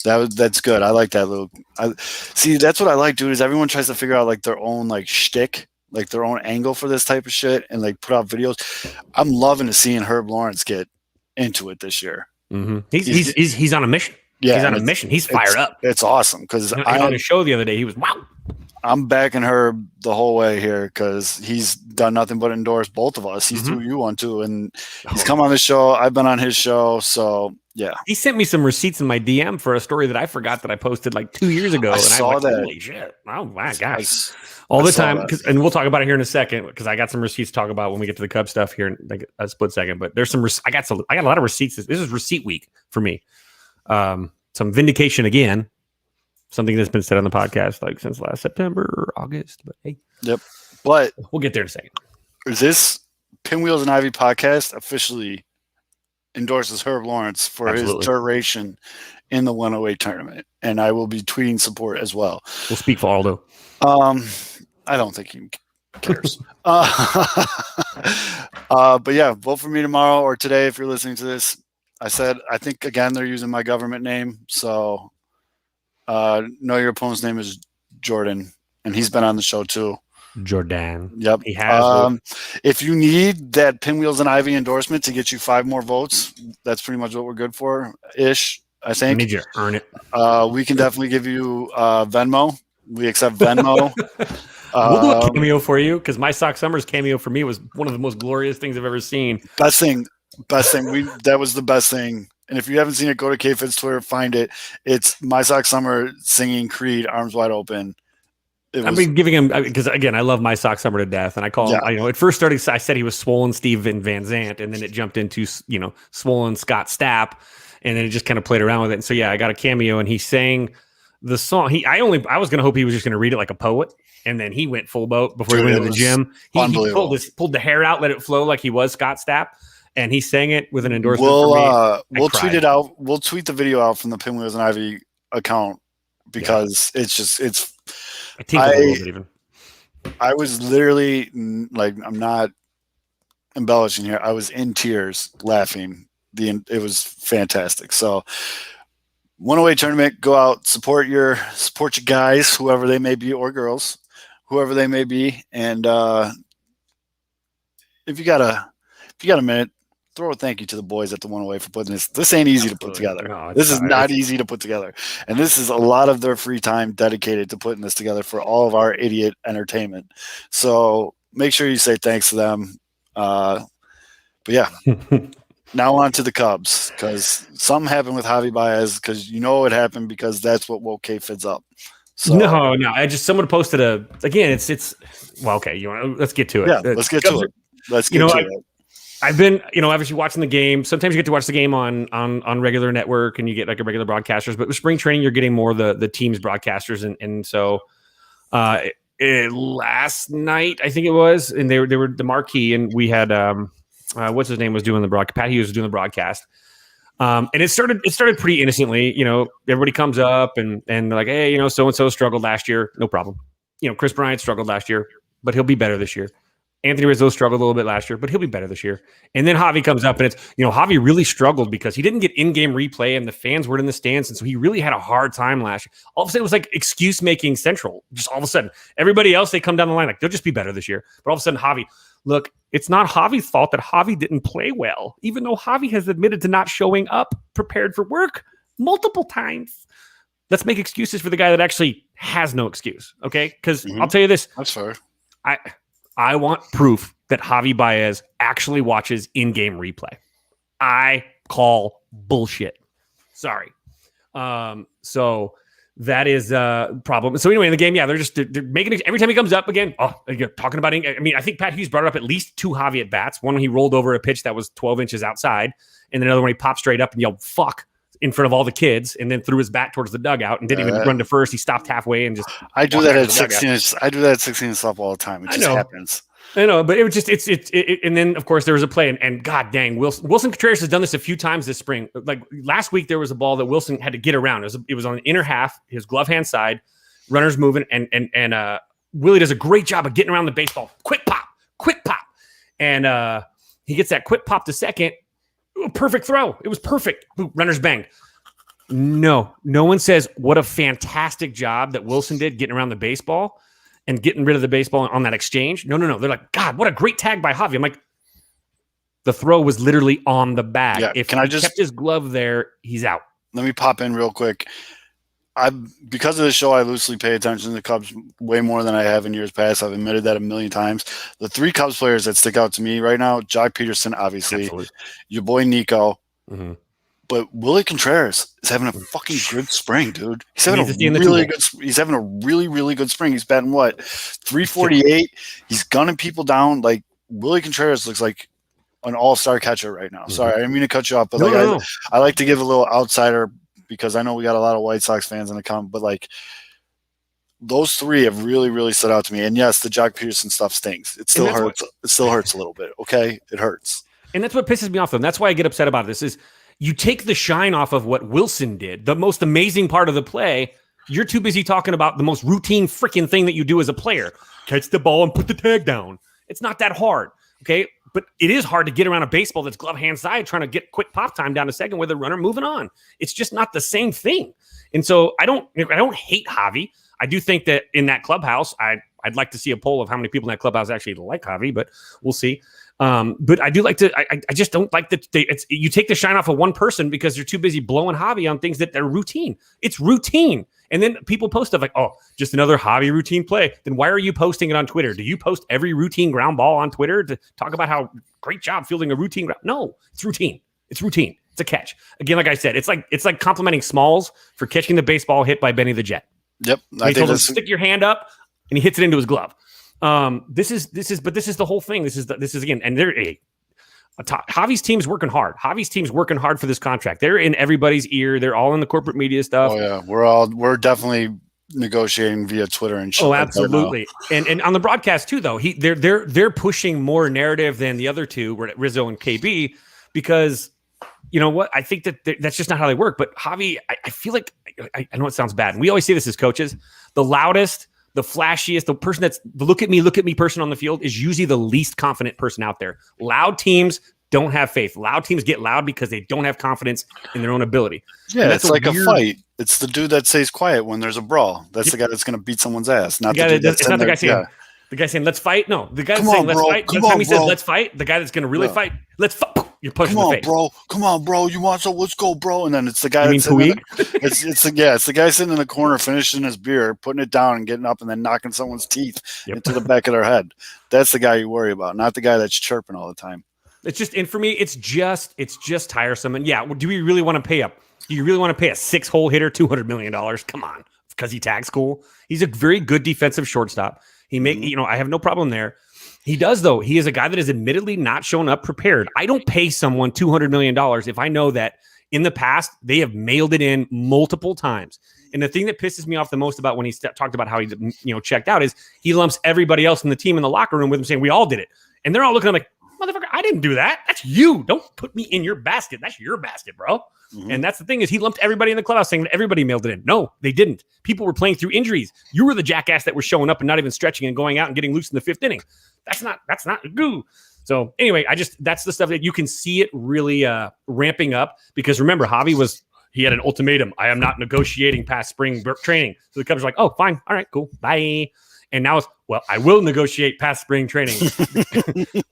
That's good. I like that, Luke. That's what I like, dude. Is everyone tries to figure out like their own like shtick, like their own angle for this type of shit, and like put out videos. I'm loving to seeing Herb Lawrence get into it this year. Mm-hmm. He's on a mission. Yeah, he's on a mission. He's fired up. It's awesome because on his show the other day, he was wow. I'm backing Herb the whole way here because he's done nothing but endorse both of us. He's threw you one too, and he's come on the show. I've been on his show, so yeah. He sent me some receipts in my DM for a story that I forgot that I posted like 2 years ago. I saw that. Holy shit! Oh my gosh! All the time, and we'll talk about it here in a second because I got some receipts to talk about when we get to the Cub stuff here in like a split second. But there's some. I got a lot of receipts. This is receipt week for me. Some vindication again. Something that's been said on the podcast like since last September or August. But hey, yep. But we'll get there in a second. This Pinwheels and Ivy podcast officially endorses Herb Lawrence for his duration in the 108 tournament, and I will be tweeting support as well. We'll speak for Aldo. I don't think he cares. But yeah, vote for me tomorrow or today if you're listening to this. I think again they're using my government name, so know your opponent's name is Jordan, and he's been on the show too. Jordan. Yep. He has. If you need that Pinwheels and Ivy endorsement to get you 5 more votes, that's pretty much what we're good for ish, I think. I need you to earn it. We can definitely give you Venmo. We accept Venmo. We'll do a cameo for you because my Sock Summers cameo for me was one of the most glorious things I've ever seen. Best thing. That was the best thing. And if you haven't seen it, go to KFit's Twitter, find it. It's My Sock Summer singing Creed, Arms Wide Open. I've been giving him because again, I love My Sock Summer to death, and I call him. It first started. I said he was Swollen Steven Van Zandt, and then it jumped into Swollen Scott Stapp, and then it just kind of played around with it. And so yeah, I got a cameo, and he sang the song. I was gonna hope he was just gonna read it like a poet, and then he went full boat before he went to the gym. He pulled the hair out, let it flow like he was Scott Stapp. And he sang it with an endorsement for me. We'll tweet it out. We'll tweet the video out from the Pinwheels and Ivy account because it's. I tinkled a little bit even. I was literally like, I'm not embellishing here. I was in tears laughing. It was fantastic. So 108 tournament, go out, support your guys, whoever they may be, or girls, whoever they may be. And if you got a minute, throw a thank you to the boys at the 108 for putting this. This ain't easy to put together. No, this is not easy to put together. And this is a lot of their free time dedicated to putting this together for all of our idiot entertainment. So make sure you say thanks to them. But yeah, now on to the Cubs because something happened with Javi Baez because it happened because that's what woke K-Fids up. So, no. Someone posted it's well, okay. Let's get to it. Yeah, let's get to it. Let's get to it. I've been, obviously watching the game. Sometimes you get to watch the game on regular network and you get like a regular broadcasters, but with spring training, you're getting more the team's broadcasters. And so last night, I think it was, and they were the marquee and we had, what's his name was doing the broadcast. Pat Hughes was doing the broadcast. And it started pretty innocently, everybody comes up and they're like, hey, so-and-so struggled last year. No problem. Chris Bryant struggled last year, but he'll be better this year. Anthony Rizzo struggled a little bit last year, but he'll be better this year. And then Javi comes up and it's, Javi really struggled because he didn't get in-game replay and the fans weren't in the stands. And so he really had a hard time last year. All of a sudden it was like excuse making central. Just all of a sudden, everybody else, they come down the line, like they'll just be better this year. But all of a sudden Javi, look, it's not Javi's fault that Javi didn't play well, even though Javi has admitted to not showing up prepared for work multiple times. Let's make excuses for the guy that actually has no excuse. Okay. Because I'll tell you this. That's fair. I want proof that Javi Baez actually watches in-game replay. I call bullshit. Sorry. So That is a problem. So anyway, in the game, yeah, they're making it every time he comes up again. Oh, you're talking about it. I mean, I think Pat Hughes brought up at least 2 Javi at bats. One when he rolled over a pitch that was 12 inches outside, and then another one he popped straight up and yelled "fuck" in front of all the kids, and then threw his bat towards the dugout and didn't even run to first. He stopped halfway and just. I do that at 16. I do that at 16 and stuff all the time. It just happens. I know, but it was just and then of course there was a play and god dang, Wilson Contreras has done this a few times this spring. Like last week there was a ball that Wilson had to get around. It was on the inner half, his glove hand side, runners moving, and Willie does a great job of getting around the baseball. Quick pop, and he gets that quick pop to second. Ooh, perfect throw. It was perfect. Ooh, runners banged. No one says what a fantastic job that Wilson did getting around the baseball and getting rid of the baseball on that exchange. No. They're like, God, what a great tag by Javi. I'm like, the throw was literally on the bag. Yeah, if he kept his glove there, he's out. Let me pop in real quick. Because of the show, I loosely pay attention to the Cubs way more than I have in years past. I've admitted that a million times. The 3 Cubs players that stick out to me right now, Jock Peterson, obviously, your boy Nico, but Willie Contreras is having a fucking good spring, dude. He's having He's having a really, really good spring. He's batting what, 348. He's gunning people down. Like Willie Contreras looks like an all-star catcher right now. Sorry, I didn't mean to cut you off, but I like to give a little outsider because I know we got a lot of White Sox fans in the comment, but like those 3 have really, really stood out to me. And yes, the Jock Peterson stuff stinks. It still hurts. It still hurts a little bit. Okay, it hurts. And that's what pisses me off. Though. That's why I get upset about this. Is you take the shine off of what Wilson did, the most amazing part of the play. You're too busy talking about the most routine freaking thing that you do as a player. Catch the ball and put the tag down. It's not that hard, okay? But it is hard to get around a baseball that's glove hand side trying to get quick pop time down to second with a runner moving on. It's just not the same thing. And so I don't hate Javi. I do think that in that clubhouse, I'd like to see a poll of how many people in that clubhouse actually like Javi, but we'll see. But I do like to. I just don't like that. You take the shine off of one person because you're too busy blowing Javi on things that are routine. It's routine, and then people post stuff like, "Oh, just another Javi routine play." Then why are you posting it on Twitter? Do you post every routine ground ball on Twitter to talk about how great job fielding a routine ground? No, it's routine. It's routine. It's a catch. Again, like I said, it's like complimenting Smalls for catching the baseball hit by Benny the Jet. Yep, I told him stick your hand up, and he hits it into his glove. This is the whole thing. This is again, and Javi's team's working hard. Javi's team's working hard for this contract. They're in everybody's ear. They're all in the corporate media stuff. Oh yeah, we're definitely negotiating via Twitter and shit. Oh, absolutely. And on the broadcast too, though, they're pushing more narrative than the other two, Rizzo and KB, because you know what? I think that's just not how they work. But Javi, I feel like I know it sounds bad. And we always say this as coaches: the loudest, the flashiest, the person that's the look at me person on the field is usually the least confident person out there. Loud teams don't have faith. Loud teams get loud because they don't have confidence in their own ability. Yeah, it's like a fight. It's the dude that stays quiet when there's a brawl. That's the guy that's going to beat someone's ass. Not the dude that's not the guy saying. The guy saying, let's fight. No, the guy saying, let's fight. Every time he says, let's fight, the guy that's going to really fight, let's fight. You're pushing the face. Come on, bro. You want so? Let's go, bro. And then it's the guy that's it's the guy sitting in the corner finishing his beer, putting it down and getting up and then knocking someone's teeth into the back of their head. That's the guy you worry about, not the guy that's chirping all the time. It's just, and for me, it's just tiresome. And yeah, do we really want to pay up? Do you really want to pay a 6-hole hitter $200 million? Come on, because he tags cool. He's a very good defensive shortstop. He I have no problem there. He does, though. He is a guy that has admittedly not shown up prepared. I don't pay someone $200 million if I know that in the past they have mailed it in multiple times. And the thing that pisses me off the most about when he talked about how he checked out is he lumps everybody else in the team in the locker room with him saying, we all did it. And they're all looking at him like, motherfucker, I didn't do that. That's you. Don't put me in your basket. That's your basket, bro. Mm-hmm. And that's the thing is he lumped everybody in the clubhouse saying that everybody mailed it in. No, they didn't. People were playing through injuries. You were the jackass that was showing up and not even stretching and going out and getting loose in the 5th inning. That's not goo. So anyway, that's the stuff that you can see it really ramping up because remember, Javi he had an ultimatum. I am not negotiating past spring training. So the Cubs are like, oh, fine. All right, cool. Bye. And now it's, well, I will negotiate past spring training.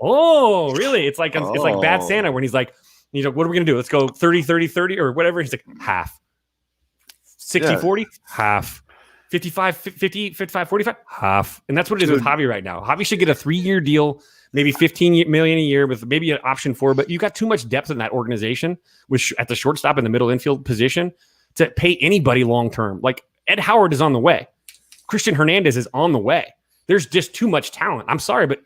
Oh, really? It's like Bad Santa when he's like, what are we going to do? Let's go 30-30-30 or whatever. He's like, half. 60-40, half. 55-50, 55-45, half. And that's what it is with Javi right now. Javi should get a 3-year deal, maybe $15 million a year with maybe an option 4, but you got too much depth in that organization at the shortstop in the middle infield position to pay anybody long-term. Like Ed Howard is on the way. Christian Hernandez is on the way. There's just too much talent. I'm sorry, but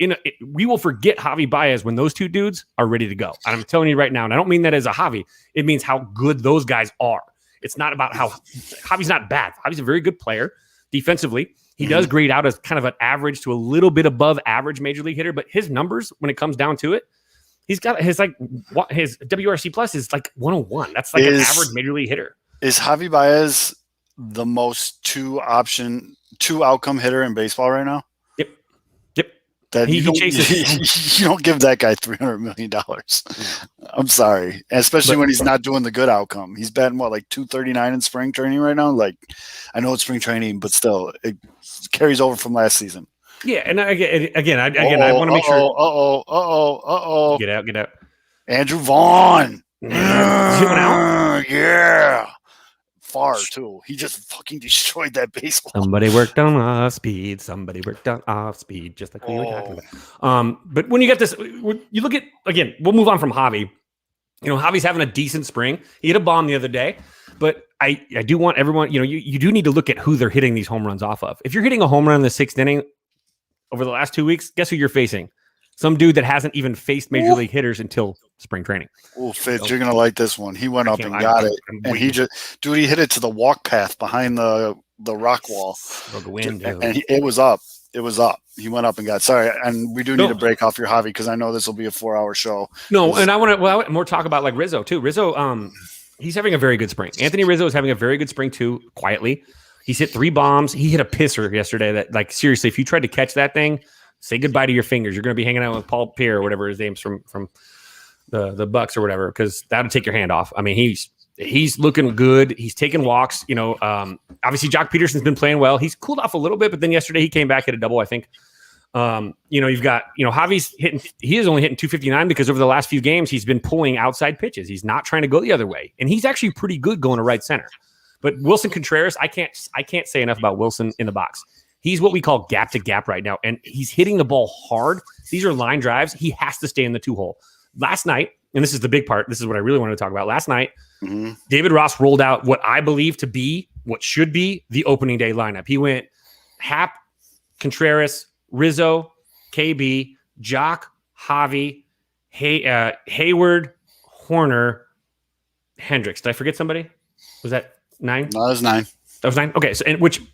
we will forget Javi Baez when those two dudes are ready to go. And I'm telling you right now, and I don't mean that as a Javi. It means how good those guys are. It's not about how Javi's not bad. Javi's a very good player defensively. He does grade out as kind of an average to a little bit above average major league hitter, but his numbers, when it comes down to it, he's got his WRC plus is like 101. That's like an average major league hitter. Is Javi Baez the most two outcome hitter in baseball right now? Yep. That he chases. You don't give that guy $300 million. I'm sorry, especially when he's not doing the good outcome. He's batting like 239 in spring training right now. Like, I know it's spring training, but still, it carries over from last season. Yeah, and I want to make sure. Get out. Andrew Vaughn. Yeah. Far too. He just fucking destroyed that baseball. Somebody worked on off speed, just like we were talking about. But when you get this, you look at, again, we'll move on from Javi. Javi's having a decent spring. He hit a bomb the other day, but I do want everyone, you do need to look at who they're hitting these home runs off of. If you're hitting a home run in the 6th inning over the last 2 weeks, guess who you're facing? Some dude that hasn't even faced major league hitters until spring training. Oh, Fitz, you're gonna like this one. He went up and got it, and he hit it to the walk path behind the rock wall. And it was up. It was up. He went up and got. Sorry, and we do need to break off your Javi because I know this will be a 4-hour show. No, and I want to more talk about like Rizzo too. Rizzo, he's having a very good spring. Anthony Rizzo is having a very good spring too. Quietly, he's hit 3 bombs. He hit a pisser yesterday. That, like, seriously, if you tried to catch that thing, say goodbye to your fingers. You're going to be hanging out with Paul Pierre or whatever his name's from the Bucks or whatever, because that'll take your hand off. I mean, he's looking good. He's taking walks. Obviously, Jock Peterson's been playing well. He's cooled off a little bit, but then yesterday he came back, hit a double, I think. You've got, Javi's hitting. He is only hitting 259 because over the last few games he's been pulling outside pitches. He's not trying to go the other way, and he's actually pretty good going to right center. But Wilson Contreras, I can't say enough about Wilson in the box. He's what we call gap to gap right now, and he's hitting the ball hard. These are line drives. He has to stay in the 2-hole. Last night, and this is the big part, this is what I really wanted to talk about. Last night, David Ross rolled out what I believe to be what should be the opening day lineup. He went Hap, Contreras, Rizzo, KB, Jock, Javi, Hayward, Horner, Hendricks. Did I forget somebody? Was that 9? No, that was 9. That was 9. Okay, so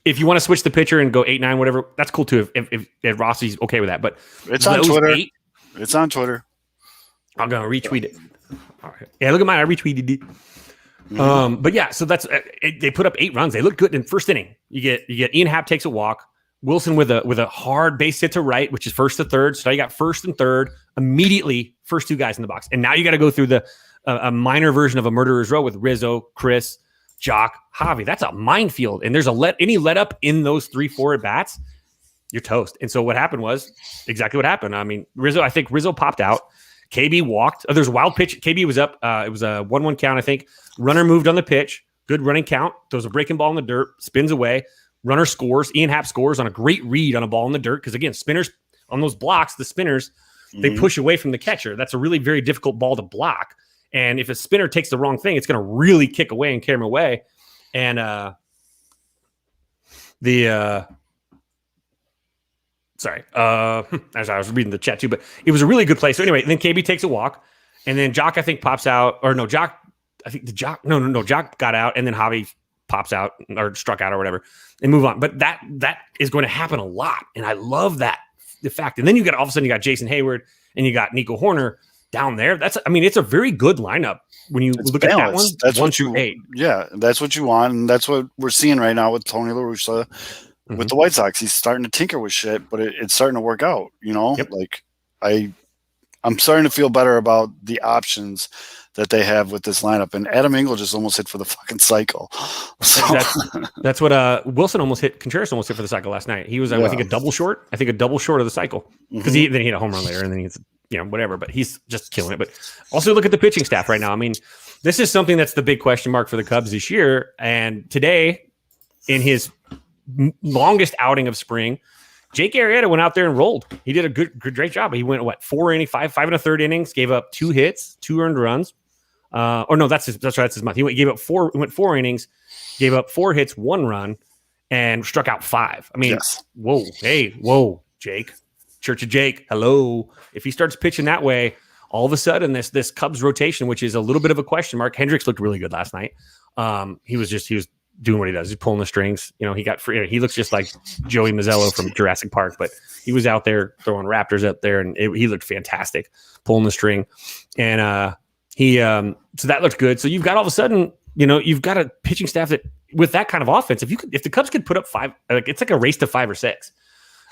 if you want to switch the pitcher and go 8-9, whatever, that's cool too. If Rossi's okay with that, but it's on Twitter. It's on Twitter. I'm gonna retweet it. All right. Yeah, look at mine. I retweeted it. But yeah, so that's they put up 8 runs. They look good in first inning. You get Ian Happ takes a walk. Wilson with a hard base hit to right, which is first to third. So now you got first and third immediately. First 2 guys in the box, and now you got to go through a minor version of a murderer's row with Rizzo, Chris, Jock, Javi. That's a minefield, and there's any let up in those 3-4 at bats, you're toast. And so what happened was exactly what happened. I mean, I think Rizzo popped out. KB walked. There's a wild pitch. KB was up. It was a 1-1 count, I think. Runner moved on the pitch. Good running count. Throws a breaking ball in the dirt. Spins away. Runner scores. Ian Happ scores on a great read on a ball in the dirt. Because, again, spinners on those blocks, the spinners, they push away from the catcher. That's a really very difficult ball to block. And if a spinner takes the wrong thing, it's going to really kick away and carry him away. And Sorry. As I was reading the chat too, but it was a really good play. So anyway, then KB takes a walk, and then Jock, I think, pops out. Or no, Jock, I think Jock got out, and then Javi pops out or struck out or whatever and move on. But that is going to happen a lot. And I love that, the fact. And then all of a sudden you got Jason Hayward and you got Nico Horner down there. It's a very good lineup when you look at that one. That's 1 through 8. Yeah, that's what you want. And that's what we're seeing right now with Tony La Russa. With the White Sox, he's starting to tinker with shit, but it's starting to work out. Yep. Like I'm starting to feel better about the options that they have with this lineup. And Adam Engel just almost hit for the fucking cycle. So. That's what Wilson almost hit. Contreras almost hit for the cycle last night. He was, I think, a double short. I think a double short of the cycle because then he hit a home run later, and then he's whatever. But he's just killing it. But also look at the pitching staff right now. I mean, this is something that's the big question mark for the Cubs this year. And today, in his longest outing of spring, Jake Arrieta went out there and rolled. He did a great job. He went 4 innings, 5 1/3 innings, gave up 2 hits, 2 earned runs. That's his month. He went 4 innings, gave up 4 hits, 1 run. and struck out 5. I mean, Yes. whoa, Jake, Church of Jake, hello. If he starts pitching that way, all of a sudden this Cubs rotation, which is a little bit of a question mark. Hendricks looked really good last night. He was doing what he does. He's pulling the strings. He got free. He looks just like Joey Mazzello from Jurassic Park, but he was out there throwing Raptors up there, and he looked fantastic, pulling the string. And so that looked good. So you've got all of a sudden, you've got a pitching staff that with that kind of offense, if the Cubs could put up 5, like it's like a race to 5 or 6.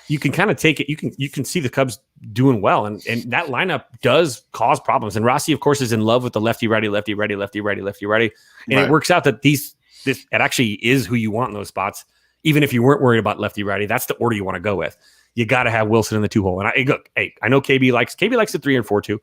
You can kind of take it. You can see the Cubs doing well, and that lineup does cause problems. And Rossi, of course, is in love with the lefty righty, and Right. it works out that it actually is who you want in those spots. Even if you weren't worried about lefty righty, that's the order you want to go with. You got to have Wilson in the 2 hole. And I know KB likes the 3 and 4 too.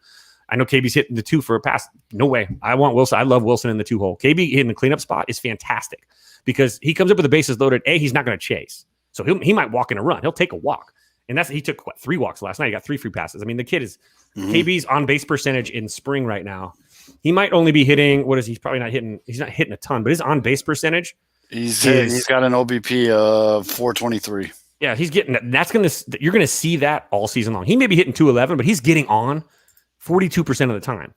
I know KB's hitting the 2 for a pass. No way. I want Wilson. I love Wilson in the 2 hole. KB hitting the cleanup spot is fantastic because he comes up with the bases loaded. He's not going to chase. So he might walk in a run. He'll take a walk. And he took 3 walks last night. He got 3 free passes. I mean, the kid is KB's on base percentage in spring right now. He might only be hitting, he's probably not hitting. He's not hitting a ton, but his on base percentage. He's got an OBP of 423. Yeah, he's getting you're going to see that all season long. He may be hitting 211, but he's getting on 42% of the time.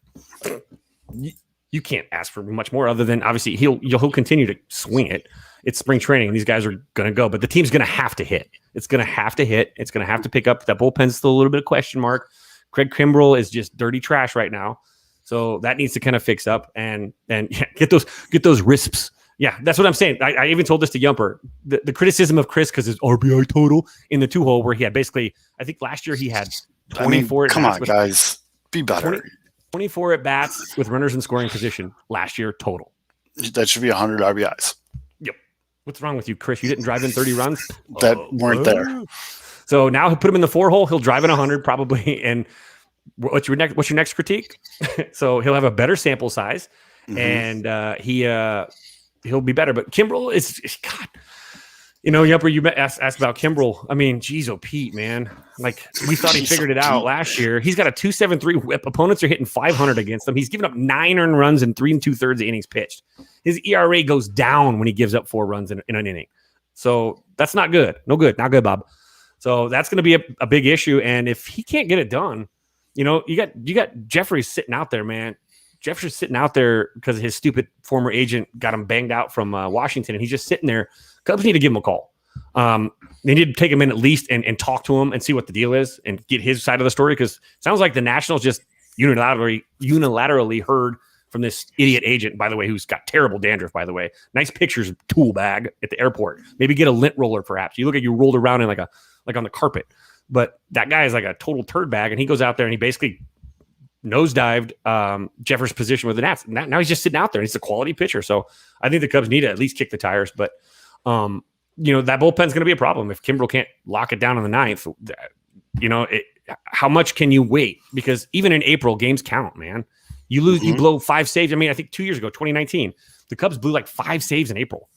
You can't ask for much more other than obviously he'll continue to swing it. It's spring training and these guys are going to go, but the team's going to have to hit. It's going to have to hit. It's going to have to pick up. That bullpen's still a little bit of question mark. Craig Kimbrell is just dirty trash right now. So that needs to kind of fix up and get those risps. Yeah, that's what I'm saying. I even told this to Yumper. The criticism of Chris because his RBI total in the 2 hole where he had basically, I think last year he had 24. Come on, guys. Be better. 24 at bats with runners in scoring position last year total. That should be 100 RBIs. Yep. What's wrong with you, Chris? You didn't drive in 30 runs? That weren't there. So now he'll put him in the 4 hole. He'll drive in 100 probably. And what's your next critique? So he'll have a better sample size and he'll be better. But Kimbrell is God. Yumper, you asked about Kimbrell. I mean, geez, Pete, man. Like, we thought he figured it out last year. He's got a 2.73 whip. Opponents are hitting 500 against him. He's given up 9 earned runs in 3 2/3 innings pitched. His ERA goes down when he gives up 4 runs in an inning. So that's not good. No good. Not good, Bob. So that's going to be a big issue. And if he can't get it done, you got Jeffrey sitting out there, man. Jeffrey's sitting out there because his stupid former agent got him banged out from Washington, and he's just sitting there. Cubs need to give him a call. They need to take him in at least and talk to him and see what the deal is and get his side of the story because it sounds like the Nationals just unilaterally heard from this idiot agent, by the way, who's got terrible dandruff, by the way. Nice pictures tool bag at the airport. Maybe get a lint roller, perhaps. You look like you rolled around in like on the carpet. But that guy is like a total turd bag, and he goes out there and he basically nosedived Jeffers' position with the Nats. Now he's just sitting out there. He's a quality pitcher. So I think the Cubs need to at least kick the tires. But, that bullpen's going to be a problem. If Kimbrell can't lock it down in the 9th, how much can you wait? Because even in April, games count, man. You lose, you blow 5 saves. I mean, I think 2 years ago, 2019, the Cubs blew like 5 saves in April.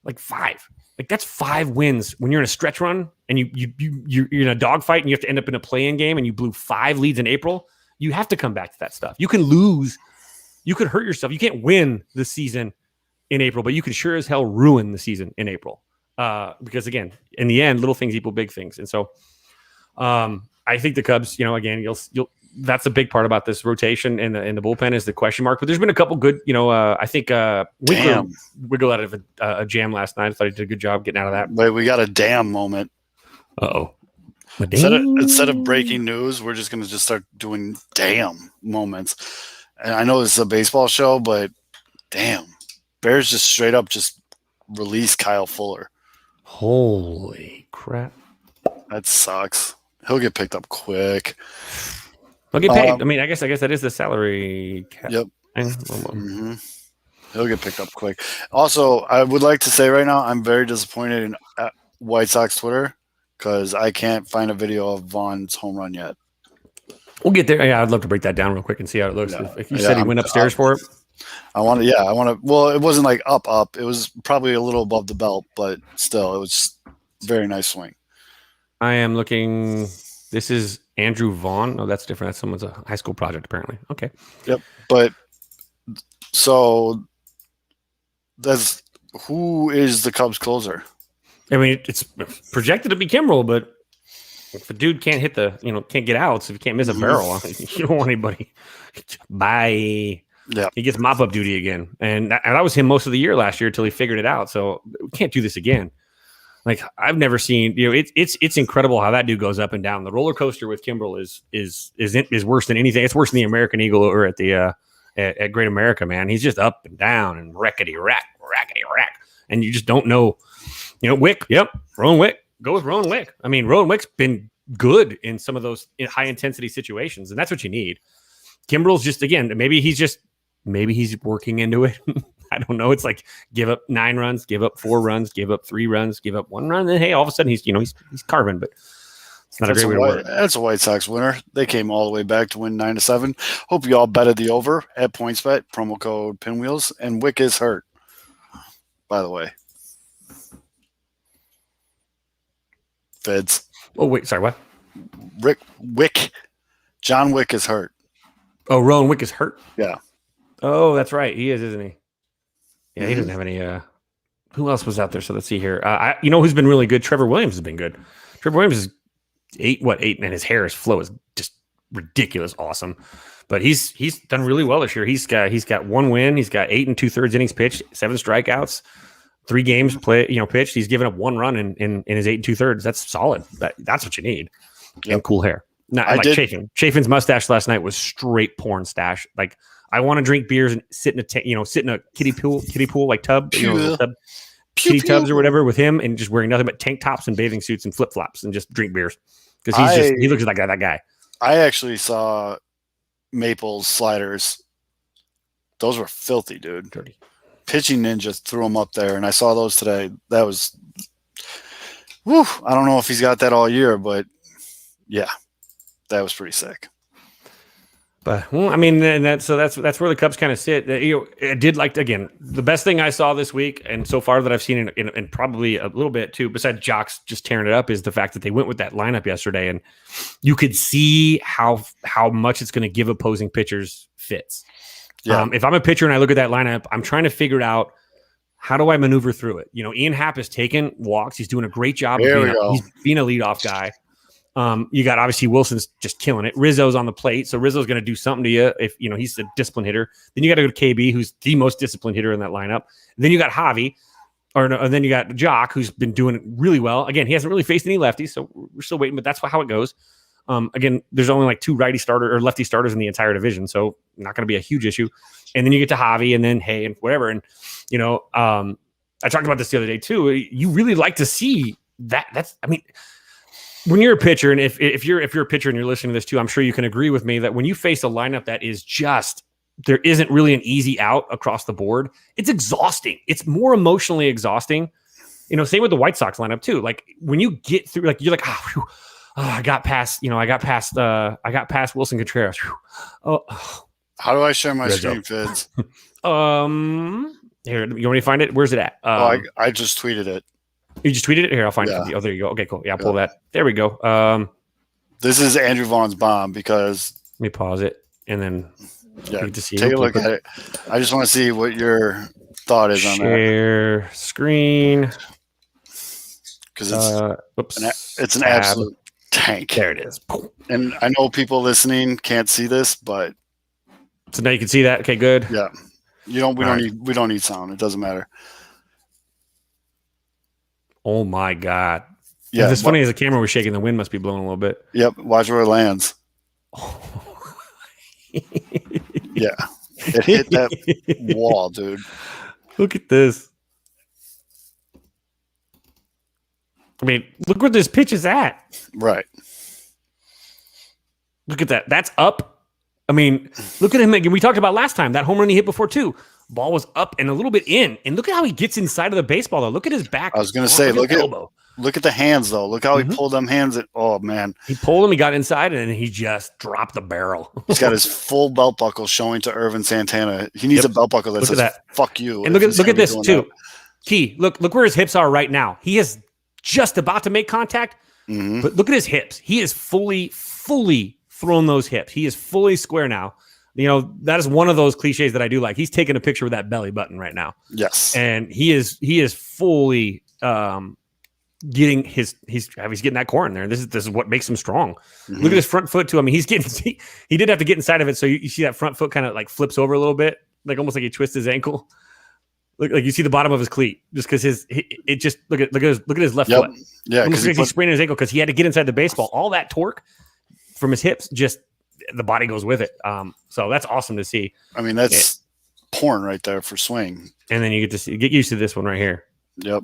Like 5. Like that's 5 wins when you're in a stretch run and you're in a dogfight and you have to end up in a play-in game and you blew 5 leads in April. You have to come back to that stuff. You can lose. You could hurt yourself. You can't win the season in April, but you can sure as hell ruin the season in April. Because again, in the end, little things equal big things. And so I think the Cubs, again, you'll that's a big part about this rotation and the bullpen is the question mark. But there's been a couple good, I think Winkler wiggled out of a jam last night. I thought he did a good job getting out of that. Wait, we got a damn moment. Uh-oh. Instead of breaking news, we're just going to just start doing damn moments. And I know this is a baseball show, but damn. Bears just straight up just released Kyle Fuller. Holy crap. That sucks. He'll get picked up quick. He'll get paid. I mean, I guess that is the salary cap. Yep. He'll get picked up quick. Also, I would like to say right now, I'm very disappointed in White Sox Twitter because I can't find a video of Vaughn's home run yet. We'll get there. Yeah, I'd love to break that down real quick and see how it looks. Yeah. If you said he went upstairs for it. I want to. Well, it wasn't like up. It was probably a little above the belt, but still, it was very nice swing. I am looking. This is Andrew Vaughn. No, that's different. That's someone's a high school project, apparently. Okay. Yep. But so who is the Cubs closer? I mean, it's projected to be Kimbrel, but if a dude can't hit can't get outs, if he can't miss a barrel, you don't want anybody. Bye. Yeah, he gets mop up duty again, and that was him most of the year last year until he figured it out. So we can't do this again. Like I've never seen, it's incredible how that dude goes up and down. The roller coaster with Kimbrel is worse than anything. It's worse than the American Eagle or at the at Great America, man. He's just up and down and rackety rack, and you just don't know. Wick, Rowan Wick. Go with Rowan Wick. I mean, Rowan Wick's been good in some of those high intensity situations, and that's what you need. Kimbrel's just, again, maybe he's working into it. I don't know. It's like give up 9 runs, give up 4 runs, give up 3 runs, give up 1 run, and then hey, all of a sudden he's carving, but it's not a great way to work. That's a White Sox winner. They came all the way back to win 9-7. Hope you all betted the over at PointsBet, promo code Pinwheels, and Wick is hurt, by the way. Feds. Oh, wait, sorry, what? Wick. John Wick is hurt. Oh, Rowan Wick is hurt? Yeah. Oh, that's right. He is, isn't he? Yeah, he doesn't have any. Who else was out there? So let's see here. Who's been really good? Trevor Williams has been good. Trevor Williams is 8, and his flow is just ridiculous, awesome. But he's done really well this year. He's got 1 win. He's got 8 2/3 innings pitched, 7 strikeouts, 3 games pitched. He's given up 1 run in his 8 2/3. That's solid. That's what you need. Yep. And cool hair. Not like Chafin. Chafin's mustache last night was straight porn stash. Like I want to drink beers and sit in a kiddie pool like tub, kitty tubs or whatever with him, and just wearing nothing but tank tops and bathing suits and flip flops and just drink beers because he looks like that guy. I actually saw Maple's sliders. Those were filthy, dude. Dirty. Pitching Ninja threw them up there, and I saw those today. That was, whew, I don't know if he's got that all year, but yeah, that was pretty sick. But I mean, that's where the Cubs kind of sit. I did like, again, the best thing I saw this week, and so far that I've seen in probably a little bit too, besides Jocks just tearing it up, is the fact that they went with that lineup yesterday, and you could see how much it's going to give opposing pitchers fits. Yeah. If I'm a pitcher and I look at that lineup, I'm trying to figure out how do I maneuver through it. Ian Happ has taken walks. He's doing a great job. He's being a leadoff guy. You got obviously Wilson's just killing it. Rizzo's on the plate, so Rizzo's going to do something to you if he's a disciplined hitter. Then you got to go to KB, who's the most disciplined hitter in that lineup. And then you got Javi, and then you got Jock, who's been doing it really well. Again, he hasn't really faced any lefties, so we're still waiting, but that's how it goes. Again, there's only like 2 lefty starters in the entire division, so not going to be a huge issue. And then you get to Javi, and then Hay, and whatever. And I talked about this the other day too. You really like to see that. When you're a pitcher, and if you're a pitcher and you're listening to this too, I'm sure you can agree with me that when you face a lineup that is just, there isn't really an easy out across the board, it's exhausting. It's more emotionally exhausting. Same with the White Sox lineup too. Like when you get through, like you're like, I got past Wilson Contreras. How do I share my screen, Fids? Here, you want me to find it? Where's it at? I just tweeted it. You just tweeted it? Here, I'll find it. Oh, there you go. Okay, cool. Yeah, I'll pull that. There we go. This is Andrew Vaughn's bomb because... Let me pause it and then take a look at it. I just want to see what your thought is on that. Share screen. Because it's an absolute tank. There it is. And I know people listening can't see this, but... So now you can see that? Okay, good. Yeah. We don't need sound. It doesn't matter. Oh my God. Yeah. It's funny as the camera was shaking, the wind must be blowing a little bit. Yep. Watch where it lands. Yeah. It hit that wall, dude. Look at this. I mean, look where this pitch is at. Right. Look at that. That's up. I mean, look at him again. We talked about last time, that home run he hit before too. Ball was up and a little bit in. And look at how he gets inside of the baseball, though. Look at his back. I was going to say, look at the hands, though. Look how he pulled them hands. Oh, man. He pulled them, he got inside, and then he just dropped the barrel. He's got his full belt buckle showing to Irvin Santana. He needs a belt buckle that says, fuck you. And look at this, too. Key, look where his hips are right now. He is just about to make contact, but look at his hips. He is fully thrown those hips. He is fully square now. That is one of those cliches that I do like. He's taking a picture with that belly button right now. Yes. And he is fully getting he's getting that core in there. This is what makes him strong. Look at his front foot too. I mean, he did have to get inside of it. So you see that front foot kind of like flips over a little bit, like almost like he twists his ankle. Like you see the bottom of his cleat just because look at his left foot. Yeah, because he's spraining his ankle because he had to get inside the baseball. All that torque from his hips, just the body goes with it. So that's awesome to see. I mean, that's porn right there for swing. And then you get used to this one right here. Yep,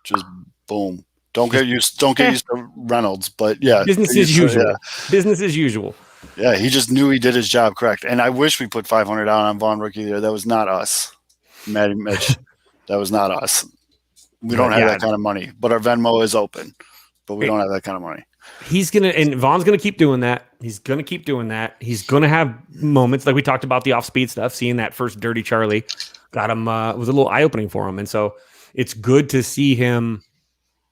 just boom. Don't get used to Reynolds, but yeah, business as usual. Yeah. Business as usual. Yeah, he just knew he did his job correct. And I wish we put 500 down on Vaughn Rookie there. That was not us. Matty Mitch, that was not us. We don't have that kind of money, but our Venmo is open, but we don't have that kind of money. And Vaughn's gonna keep doing that. He's gonna keep doing that. He's gonna have moments like we talked about the off-speed stuff. Seeing that first Dirty Charlie got him was a little eye-opening for him, and so it's good to see him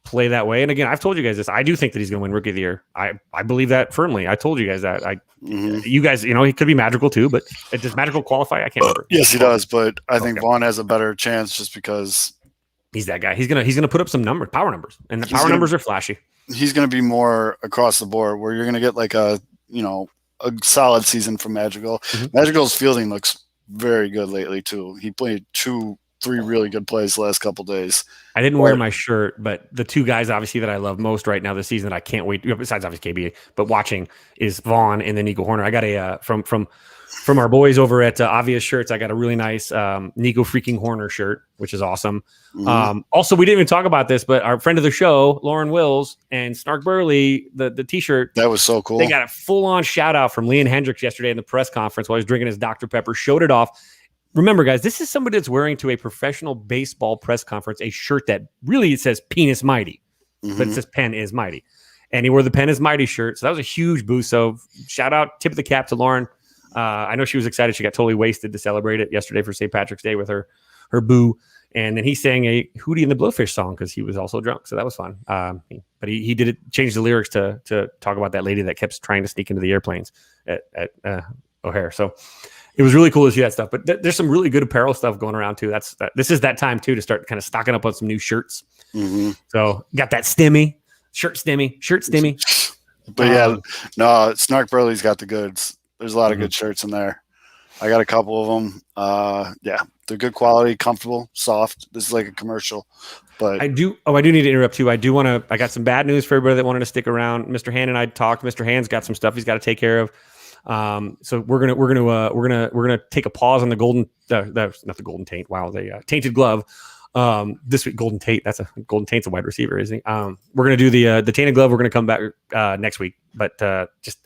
play that way. And again, I've told you guys this. I do think that he's gonna win Rookie of the Year. I believe that firmly. I told you guys that. You guys, he could be magical too, but does magical qualify? I can't remember. Yes, he does, but I think Vaughn has a better chance just because he's that guy. He's gonna put up some power numbers, and the power numbers are flashy. He's gonna be more across the board, where you're gonna get like a solid season from Magical. Magical's fielding looks very good lately too. He played 2-3 really good plays the last couple days. I didn't wear my shirt, but the two guys obviously that I love most right now this season that I can't wait, besides obviously KBA, but watching is Vaughn and then Nico Horner. I got a from our boys over at Obvious Shirts, I got a really nice Nico freaking Horner shirt, which is awesome. Also, we didn't even talk about this, but our friend of the show, Lauren Wills and Snark Burley, the t-shirt. That was so cool. They got a full-on shout-out from Leon Hendricks yesterday in the press conference while he was drinking his Dr. Pepper, showed it off. Remember, guys, this is somebody that's wearing to a professional baseball press conference a shirt that really it says Penis Mighty, but it says Pen is Mighty. And he wore the Pen is Mighty shirt. So that was a huge boost. So shout out, tip of the cap to Lauren. I know she was excited. She got totally wasted to celebrate it yesterday for St. Patrick's Day with her boo. And then he sang a Hootie and the Blowfish song because he was also drunk. So that was fun. But he did it, changed the lyrics to talk about that lady that kept trying to sneak into the airplanes at O'Hare. So it was really cool to see that stuff. But there's some really good apparel stuff going around too. This is that time too to start kind of stocking up on some new shirts. So got that shirt stimmy. But no, Snark Burley's got the goods. There's a lot of good shirts in there. I got a couple of them. They're good quality, comfortable, soft. This is like a commercial. But I do need to interrupt too. I got some bad news for everybody that wanted to stick around. Mr. Han and I talked. Mr. Han's got some stuff he's got to take care of. So we're gonna take a pause on the golden, not the golden taint. Wow, the tainted glove. This week, Golden Tate. That's a Golden Tate's a wide receiver, isn't he? We're gonna do the tainted glove. We're gonna come back next week, but just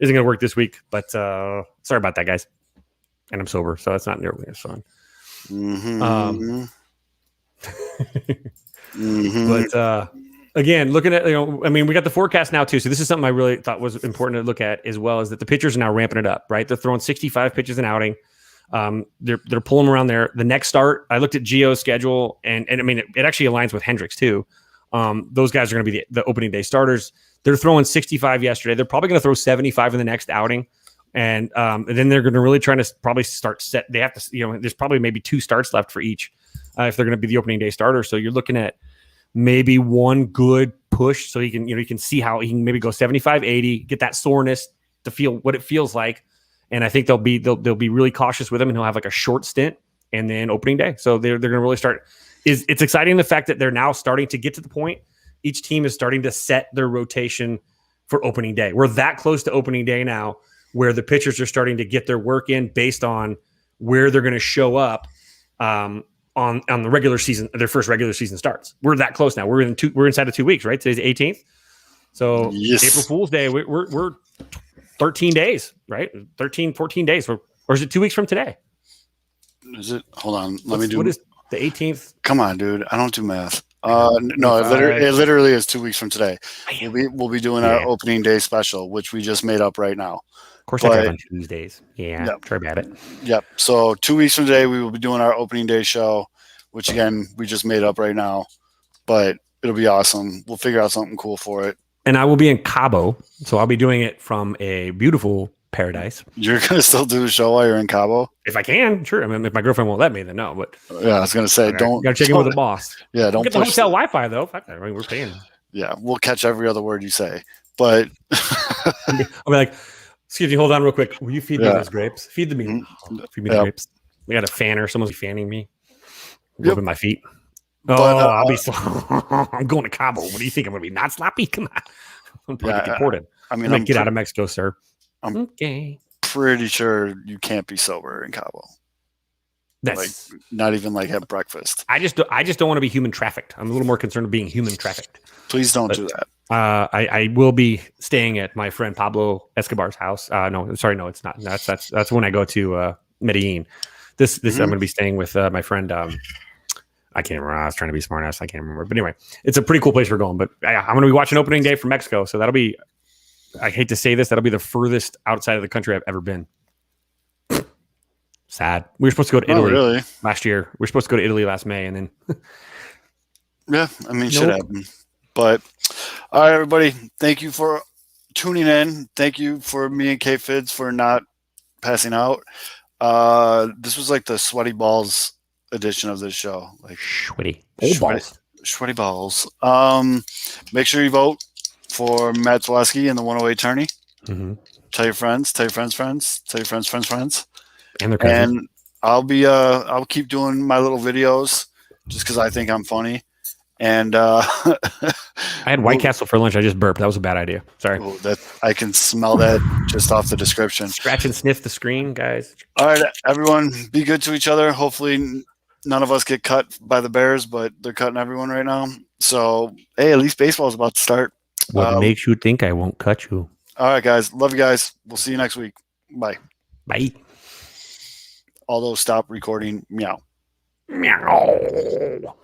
isn't gonna work this week. But sorry about that, guys. And I'm sober, so it's not nearly as fun. But again, looking at, we got the forecast now too. So this is something I really thought was important to look at as well, is that the pitchers are now ramping it up, right? They're throwing 65 pitches an outing. They're pulling them around there. The next start, I looked at Gio's schedule and I mean, it actually aligns with Hendricks too. Those guys are going to be the opening day starters. They're throwing 65 yesterday. They're probably going to throw 75 in the next outing. And then they're going to really try to probably start set. They have to, there's probably maybe 2 starts left for each if they're going to be the opening day starter. So you're looking at maybe one good push. So you can see how he can maybe go 75, 80, get that soreness to feel what it feels like. And I think they'll be really cautious with him, and he'll have like a short stint and then opening day. So they're going to really start. It's exciting the fact that they're now starting to get to the point. Each team is starting to set their rotation for opening day. We're that close to opening day now, where the pitchers are starting to get their work in based on where they're going to show up on the regular season. Their first regular season starts. We're that close now. We're inside of 2 weeks, right? Today's the 18th. So April Fool's Day, we're 13 days, right? 13, 14 days. Or is it 2 weeks from today? Is it? Hold on. What is the 18th? Come on, dude. I don't do math. No, it literally is 2 weeks from today. We'll be doing our opening day special, which we just made up right now. Of course, I drive on Tuesdays. Yeah, try about it. Yep. So 2 weeks from today, we will be doing our opening day show, which again we just made up right now. But it'll be awesome. We'll figure out something cool for it. And I will be in Cabo, so I'll be doing it from a beautiful paradise. You're gonna still do the show while you're in Cabo? If I can, sure. I mean, if my girlfriend won't let me, then no. But Yeah, I was gonna say, gotta check in with the boss. Yeah, don't get the push hotel Wi-Fi though. Fuck that. I mean, we're paying. Yeah, we'll catch every other word you say. But I'll be like, excuse me, hold on real quick. Will you feed me those grapes? Feed me. Feed me the grapes. We got a fanner. Someone's fanning me. Rubbing my feet. But, I'll be I'm going to Cabo. What do you think? I'm going to be not sloppy? Come on. I'm probably deported. I mean, I'm get out of Mexico, sir. I'm okay. Pretty sure you can't be sober in Cabo. That's like not even like at breakfast. I just don't want to be human trafficked. I'm a little more concerned with being human trafficked. Please don't do that. I will be staying at my friend Pablo Escobar's house. No, it's not. That's when I go to Medellin. This I'm going to be staying with my friend. I can't remember. I was trying to be smart ass. I can't remember. But anyway, it's a pretty cool place we're going. But I'm going to be watching opening day from Mexico. So that'll be, I hate to say this, that'll be the furthest outside of the country I've ever been. Sad. We were supposed to go to Italy last year. We were supposed to go to Italy last May. And then. Yeah. I mean, shit happened. But all right, everybody. Thank you for tuning in. Thank you for me and K-Fids for not passing out. This was like the sweaty balls edition of this show. Like sweaty balls. Make sure you vote for Matt Zaleski and the 108 tourney. Mm-hmm. Tell your friends, tell your friends. And their cousins. And I'll keep doing my little videos just because I think I'm funny. And I had White Castle for lunch. I just burped. That was a bad idea. Sorry. That I can smell that just off the description. Scratch and sniff the screen, guys. All right, everyone, be good to each other. Hopefully, none of us get cut by the Bears, but they're cutting everyone right now. So, hey, at least baseball is about to start. What makes you think I won't cut you? All right, guys. Love you guys. We'll see you next week. Bye. Bye. Although, stop recording. Meow. Meow.